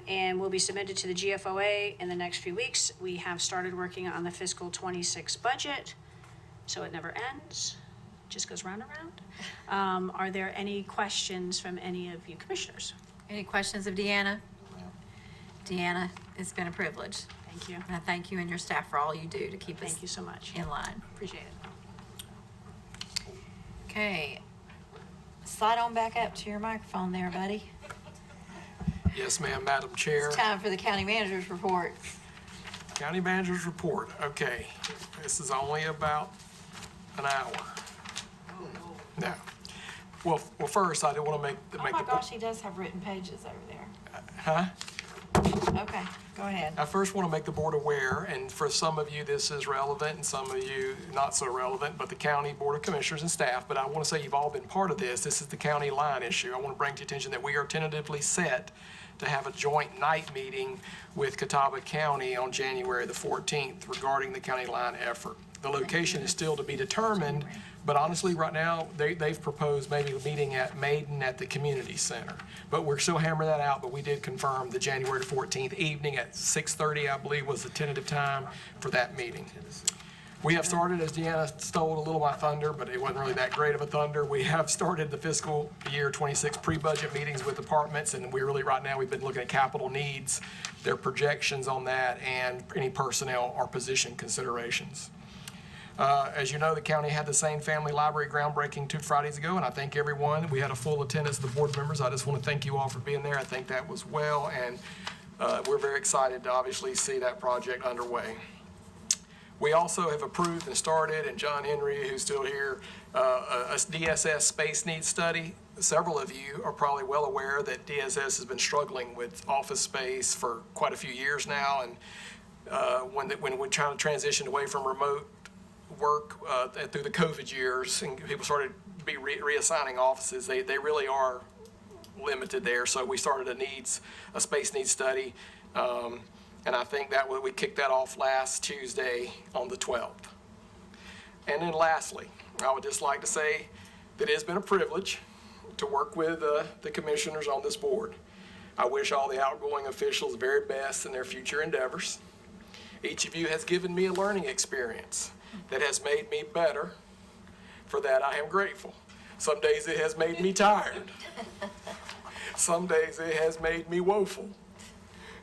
and will be submitted to the GFOA in the next few weeks. We have started working on the fiscal 26 budget, so it never ends, just goes round and round. Are there any questions from any of you commissioners? Any questions of Deanna? Deanna, it's been a privilege. Thank you. And I thank you and your staff for all you do to keep us Thank you so much. in line. Appreciate it. Okay. Slide on back up to your microphone there, buddy. Yes, ma'am, Madam Chair. It's time for the county manager's report. County Manager's report. Okay, this is only about an hour. No. Well, first, I do want to make Oh my gosh, he does have written pages over there. Huh? Okay, go ahead. I first want to make the board aware, and for some of you this is relevant and some of you not so relevant, but the county board of commissioners and staff, but I want to say you've all been part of this. This is the county line issue. I want to bring to your attention that we are tentatively set to have a joint night meeting with Catawba County on January the 14th regarding the county line effort. The location is still to be determined, but honestly, right now, they've proposed maybe a meeting at Maiden at the community center. But we're still hammering that out, but we did confirm the January 14th evening at 6:30, I believe, was the tentative time for that meeting. We have started, as Deanna stole a little of my thunder, but it wasn't really that great of a thunder. We have started the fiscal year 26 pre-budget meetings with departments, and right now, we've been looking at capital needs, their projections on that, and any personnel or position considerations. As you know, the county had the same family library groundbreaking 2 Fridays ago, and I thank everyone. We had a full attendance of the board members. I just want to thank you all for being there. I think that was well, and we're very excited to obviously see that project underway. We also have approved and started, and John Henry, who's still here, a DSS space needs study. Several of you are probably well aware that DSS has been struggling with office space for quite a few years now, and when we're trying to transition away from remote work through the COVID years, and people started to be reassigning offices, they really are limited there. So we started a space needs study, and I think that we kicked that off last Tuesday on the 12th. And then lastly, I would just like to say that it has been a privilege to work with the commissioners on this board. I wish all the outgoing officials the very best in their future endeavors. Each of you has given me a learning experience that has made me better. For that, I am grateful. Some days it has made me tired. Some days it has made me woeful.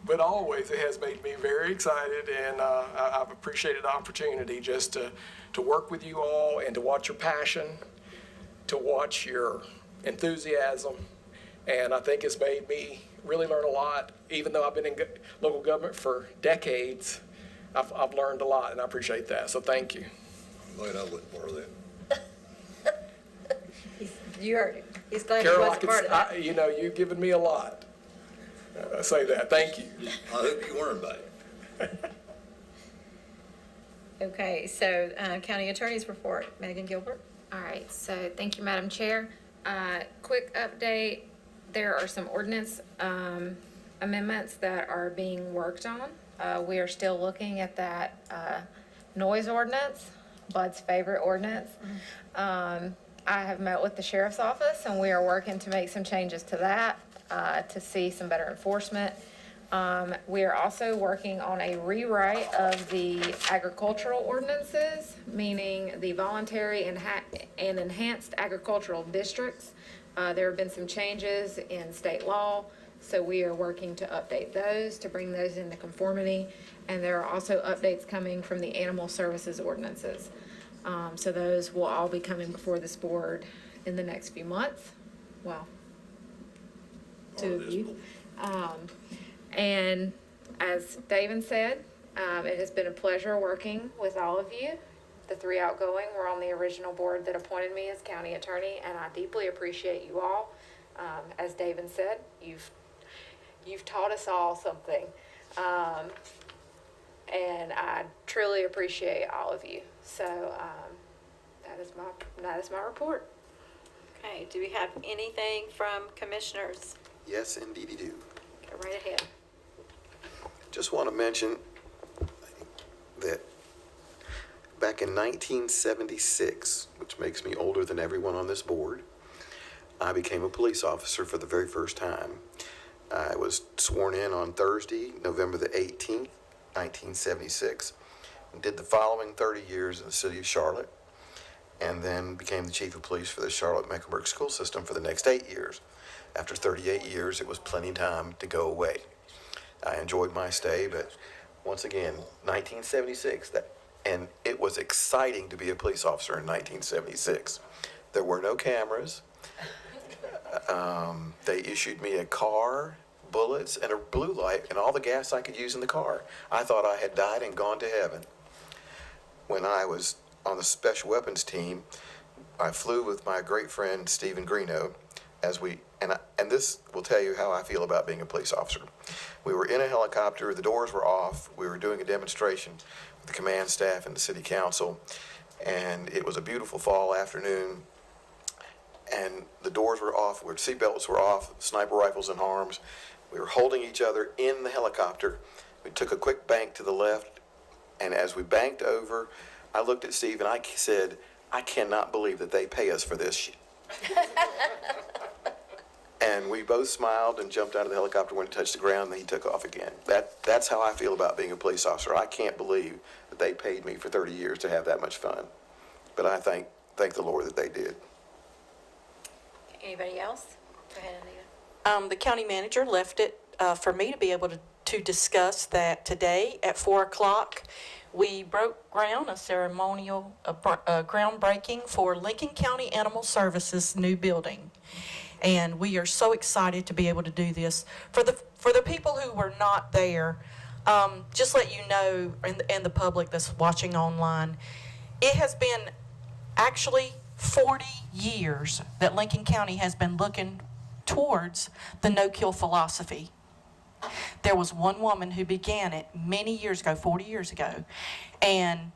But always it has made me very excited, and I've appreciated the opportunity just to work with you all and to watch your passion, to watch your enthusiasm. And I think it's made me really learn a lot. Even though I've been in local government for decades, I've learned a lot, and I appreciate that. So thank you. Glad I wasn't part of that. You heard it. He's glad he Carol, wasn't part of that. you've given me a lot. I say that. Thank you. I hope you learn about it. Okay, so County Attorney's report, Megan Gilbert. All right, so thank you, Madam Chair. Quick update, there are some ordinance amendments that are being worked on. We are still looking at that noise ordinance, Bud's favorite ordinance. I have met with the sheriff's office, and we are working to make some changes to that to see some better enforcement. We are also working on a rewrite of the agricultural ordinances, meaning the voluntary and enhanced agricultural districts. There have been some changes in state law, so we are working to update those, to bring those into conformity. And there are also updates coming from the animal services ordinances. So those will all be coming before this board in the next few months. Well, two of you. And as David said, it has been a pleasure working with all of you. The three outgoing were on the original board that appointed me as county attorney, and I deeply appreciate you all. As David said, you've taught us all something. And I truly appreciate all of you. So that is my report. Okay, do we have anything from commissioners? Yes, indeed you do. Go right ahead. Just want to mention that back in 1976, which makes me older than everyone on this board, I became a police officer for the very first time. I was sworn in on Thursday, November the 18th, 1976, and did the following 30 years in the city of Charlotte, and then became the chief of police for the Charlotte-Mecklenburg school system for the next 8 years. After 38 years, it was plenty of time to go away. I enjoyed my stay, but once again, 1976, and it was exciting to be a police officer in 1976. There were no cameras. They issued me a car, bullets, and a blue light, and all the gas I could use in the car. I thought I had died and gone to heaven. When I was on the special weapons team, I flew with my great friend Stephen Greeno, and this will tell you how I feel about being a police officer. We were in a helicopter, the doors were off, we were doing a demonstration with the command staff and the city council, and it was a beautiful fall afternoon, and the doors were off, our seatbelts were off, sniper rifles in arms. We were holding each other in the helicopter. We took a quick bank to the left, and as we banked over, I looked at Steve and I said, I cannot believe that they pay us for this shit. And we both smiled and jumped out of the helicopter when it touched the ground, and then he took off again. That's how I feel about being a police officer. I can't believe that they paid me for 30 years to have that much fun. But I thank the Lord that they did. Anybody else? Go ahead, Anita. The county manager left it for me to be able to discuss that today at 4 o'clock. We broke ground, a ceremonial groundbreaking for Lincoln County Animal Services new building. And we are so excited to be able to do this. For the people who were not there, just let you know, and the public that's watching online, it has been actually 40 years that Lincoln County has been looking towards the no-kill philosophy. There was one woman who began it many years ago, 40 years ago, and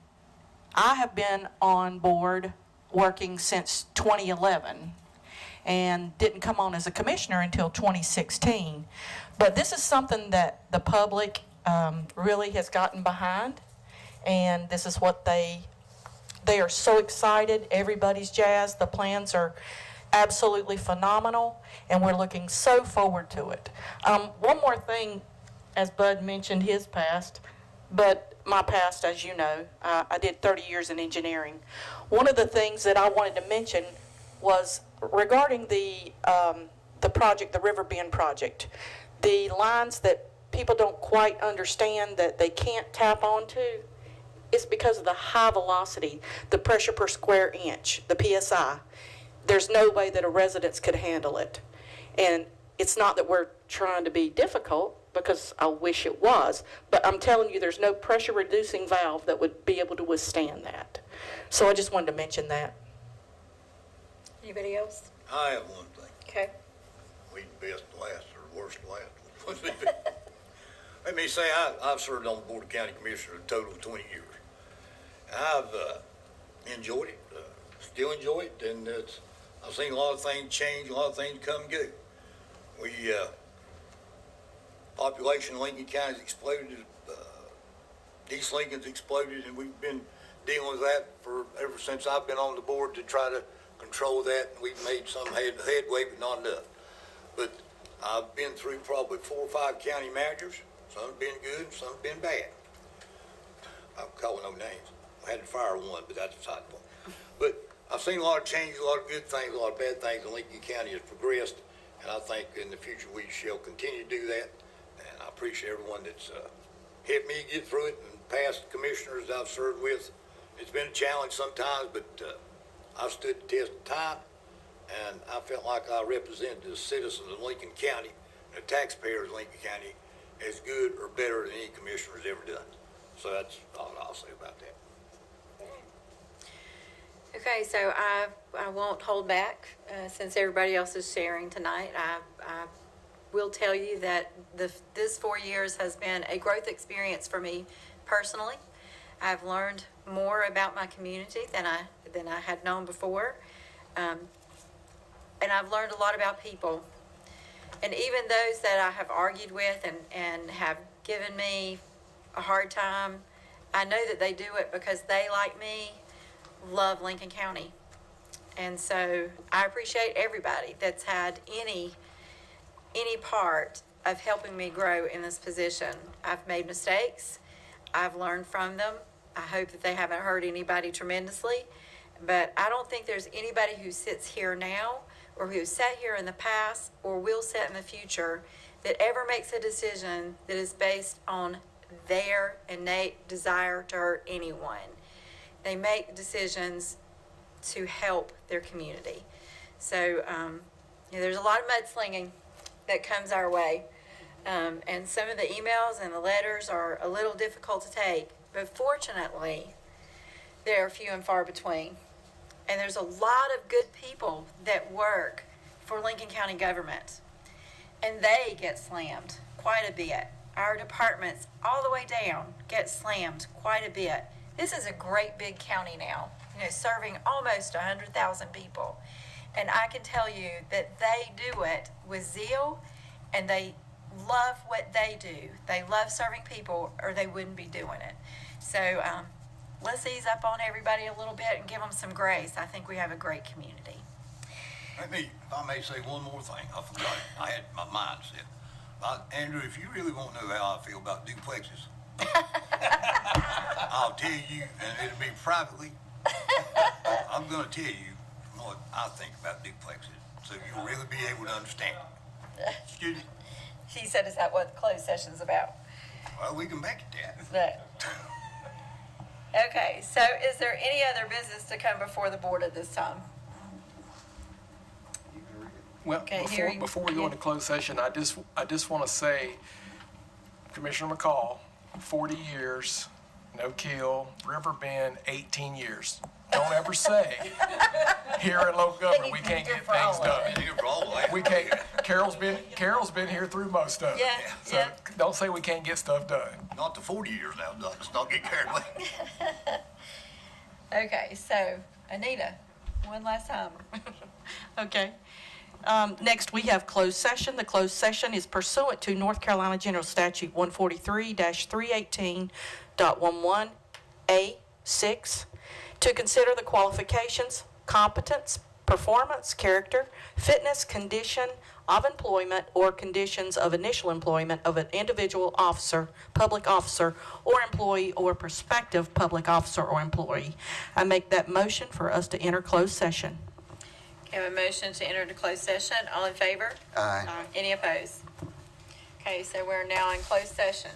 I have been on board working since 2011 and didn't come on as a commissioner until 2016. But this is something that the public really has gotten behind, and this is what they They are so excited. Everybody's jazzed. The plans are absolutely phenomenal, and we're looking so forward to it. One more thing, as Bud mentioned his past, but my past, as you know, I did 30 years in engineering. One of the things that I wanted to mention was regarding the project, the River Bend project, the lines that people don't quite understand that they can't tap onto. It's because of the high velocity, the pressure per square inch, the PSI. There's no way that a residence could handle it. And it's not that we're trying to be difficult, because I wish it was, but I'm telling you, there's no pressure reducing valve that would be able to withstand that. So I just wanted to mention that. Anybody else? I have one thing. Okay. We best last or worst last. Let me say, I've served on the Board of County Commissioners a total of 20 years. I've enjoyed it, still enjoy it, and I've seen a lot of things change, a lot of things come and go. Population in Lincoln County's exploded, East Lincoln's exploded, and we've been dealing with that ever since I've been on the board to try to control that. We've made some headway, but not enough. But I've been through probably 4 or 5 county managers. Some have been good, some have been bad. I'm calling no names. I had to fire one, but that's a side point. But I've seen a lot of changes, a lot of good things, a lot of bad things, and Lincoln County has progressed. And I think in the future we shall continue to do that. And I appreciate everyone that's helped me get through it, and past commissioners I've served with. It's been a challenge sometimes, but I've stood the test of time, and I felt like I represented the citizens of Lincoln County, the taxpayers of Lincoln County, as good or better than any commissioner's ever done. So that's all I'll say about that. Okay, so I won't hold back since everybody else is sharing tonight. I will tell you that this 4 years has been a growth experience for me personally. I've learned more about my community than I had known before, and I've learned a lot about people. And even those that I have argued with and have given me a hard time, I know that they do it because they, like me, love Lincoln County. And so I appreciate everybody that's had any part of helping me grow in this position. I've made mistakes. I've learned from them. I hope that they haven't hurt anybody tremendously, but I don't think there's anybody who sits here now or who sat here in the past or will sit in the future that ever makes a decision that is based on their innate desire to hurt anyone. They make decisions to help their community. So there's a lot of mudslinging that comes our way. And some of the emails and the letters are a little difficult to take, but fortunately, they're few and far between. And there's a lot of good people that work for Lincoln County government, and they get slammed quite a bit. Our departments all the way down get slammed quite a bit. This is a great big county now, serving almost 100,000 people. And I can tell you that they do it with zeal, and they love what they do. They love serving people, or they wouldn't be doing it. So let's ease up on everybody a little bit and give them some grace. I think we have a great community. If I may say one more thing, I forgot it. I had my mind set. Andrew, if you really want to know how I feel about duplexes, I'll tell you, and it'll be privately. I'm going to tell you what I think about duplexes, so you'll really be able to understand. Excuse me? She said, is that what the closed session's about? Well, we can make it that. Okay, so is there any other business to come before the board at this time? Well, Okay, before we go into closed session, I just want to say, Commissioner McCall, 40 years, no kill, River Bend, 18 years. Don't ever say here in local government we can't get things done. We can't. Carol's been here through most of it. Yeah, so yeah. Don't say we can't get stuff done. Not the 40 years now, let's not get carried away. Okay, so Anita, one last time. Okay. Next, we have closed session. The closed session is pursuant to North Carolina General Statute 143-318.11A6 to consider the qualifications, competence, performance, character, fitness, condition of employment, or conditions of initial employment of an individual officer, public officer, or employee, or prospective public officer or employee. I make that motion for us to enter closed session. Okay, I have a motion to enter into closed session. All in favor? Aye. Any opposed? Okay, so we're now in closed session.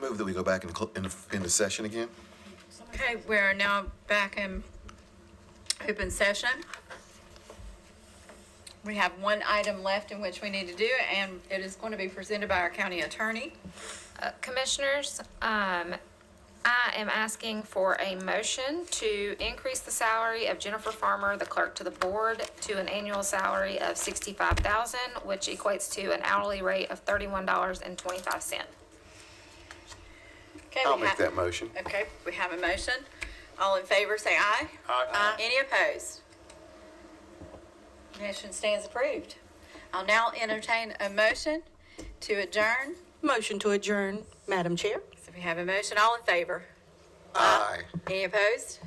Move that we go back into session again. Okay, we're now back in open session. We have one item left in which we need to do, and it is going to be presented by our county attorney. Commissioners, I am asking for a motion to increase the salary of Jennifer Farmer, the clerk to the board, to an annual salary of $65,000, which equates to an hourly rate of $31.25. Okay, I'll make that motion. Okay, we have a motion. All in favor, say aye. Aye. Any opposed? Motion stands approved. I'll now entertain a motion to adjourn. Motion to adjourn, Madam Chair. So we have a motion. All in favor? Aye. Any opposed?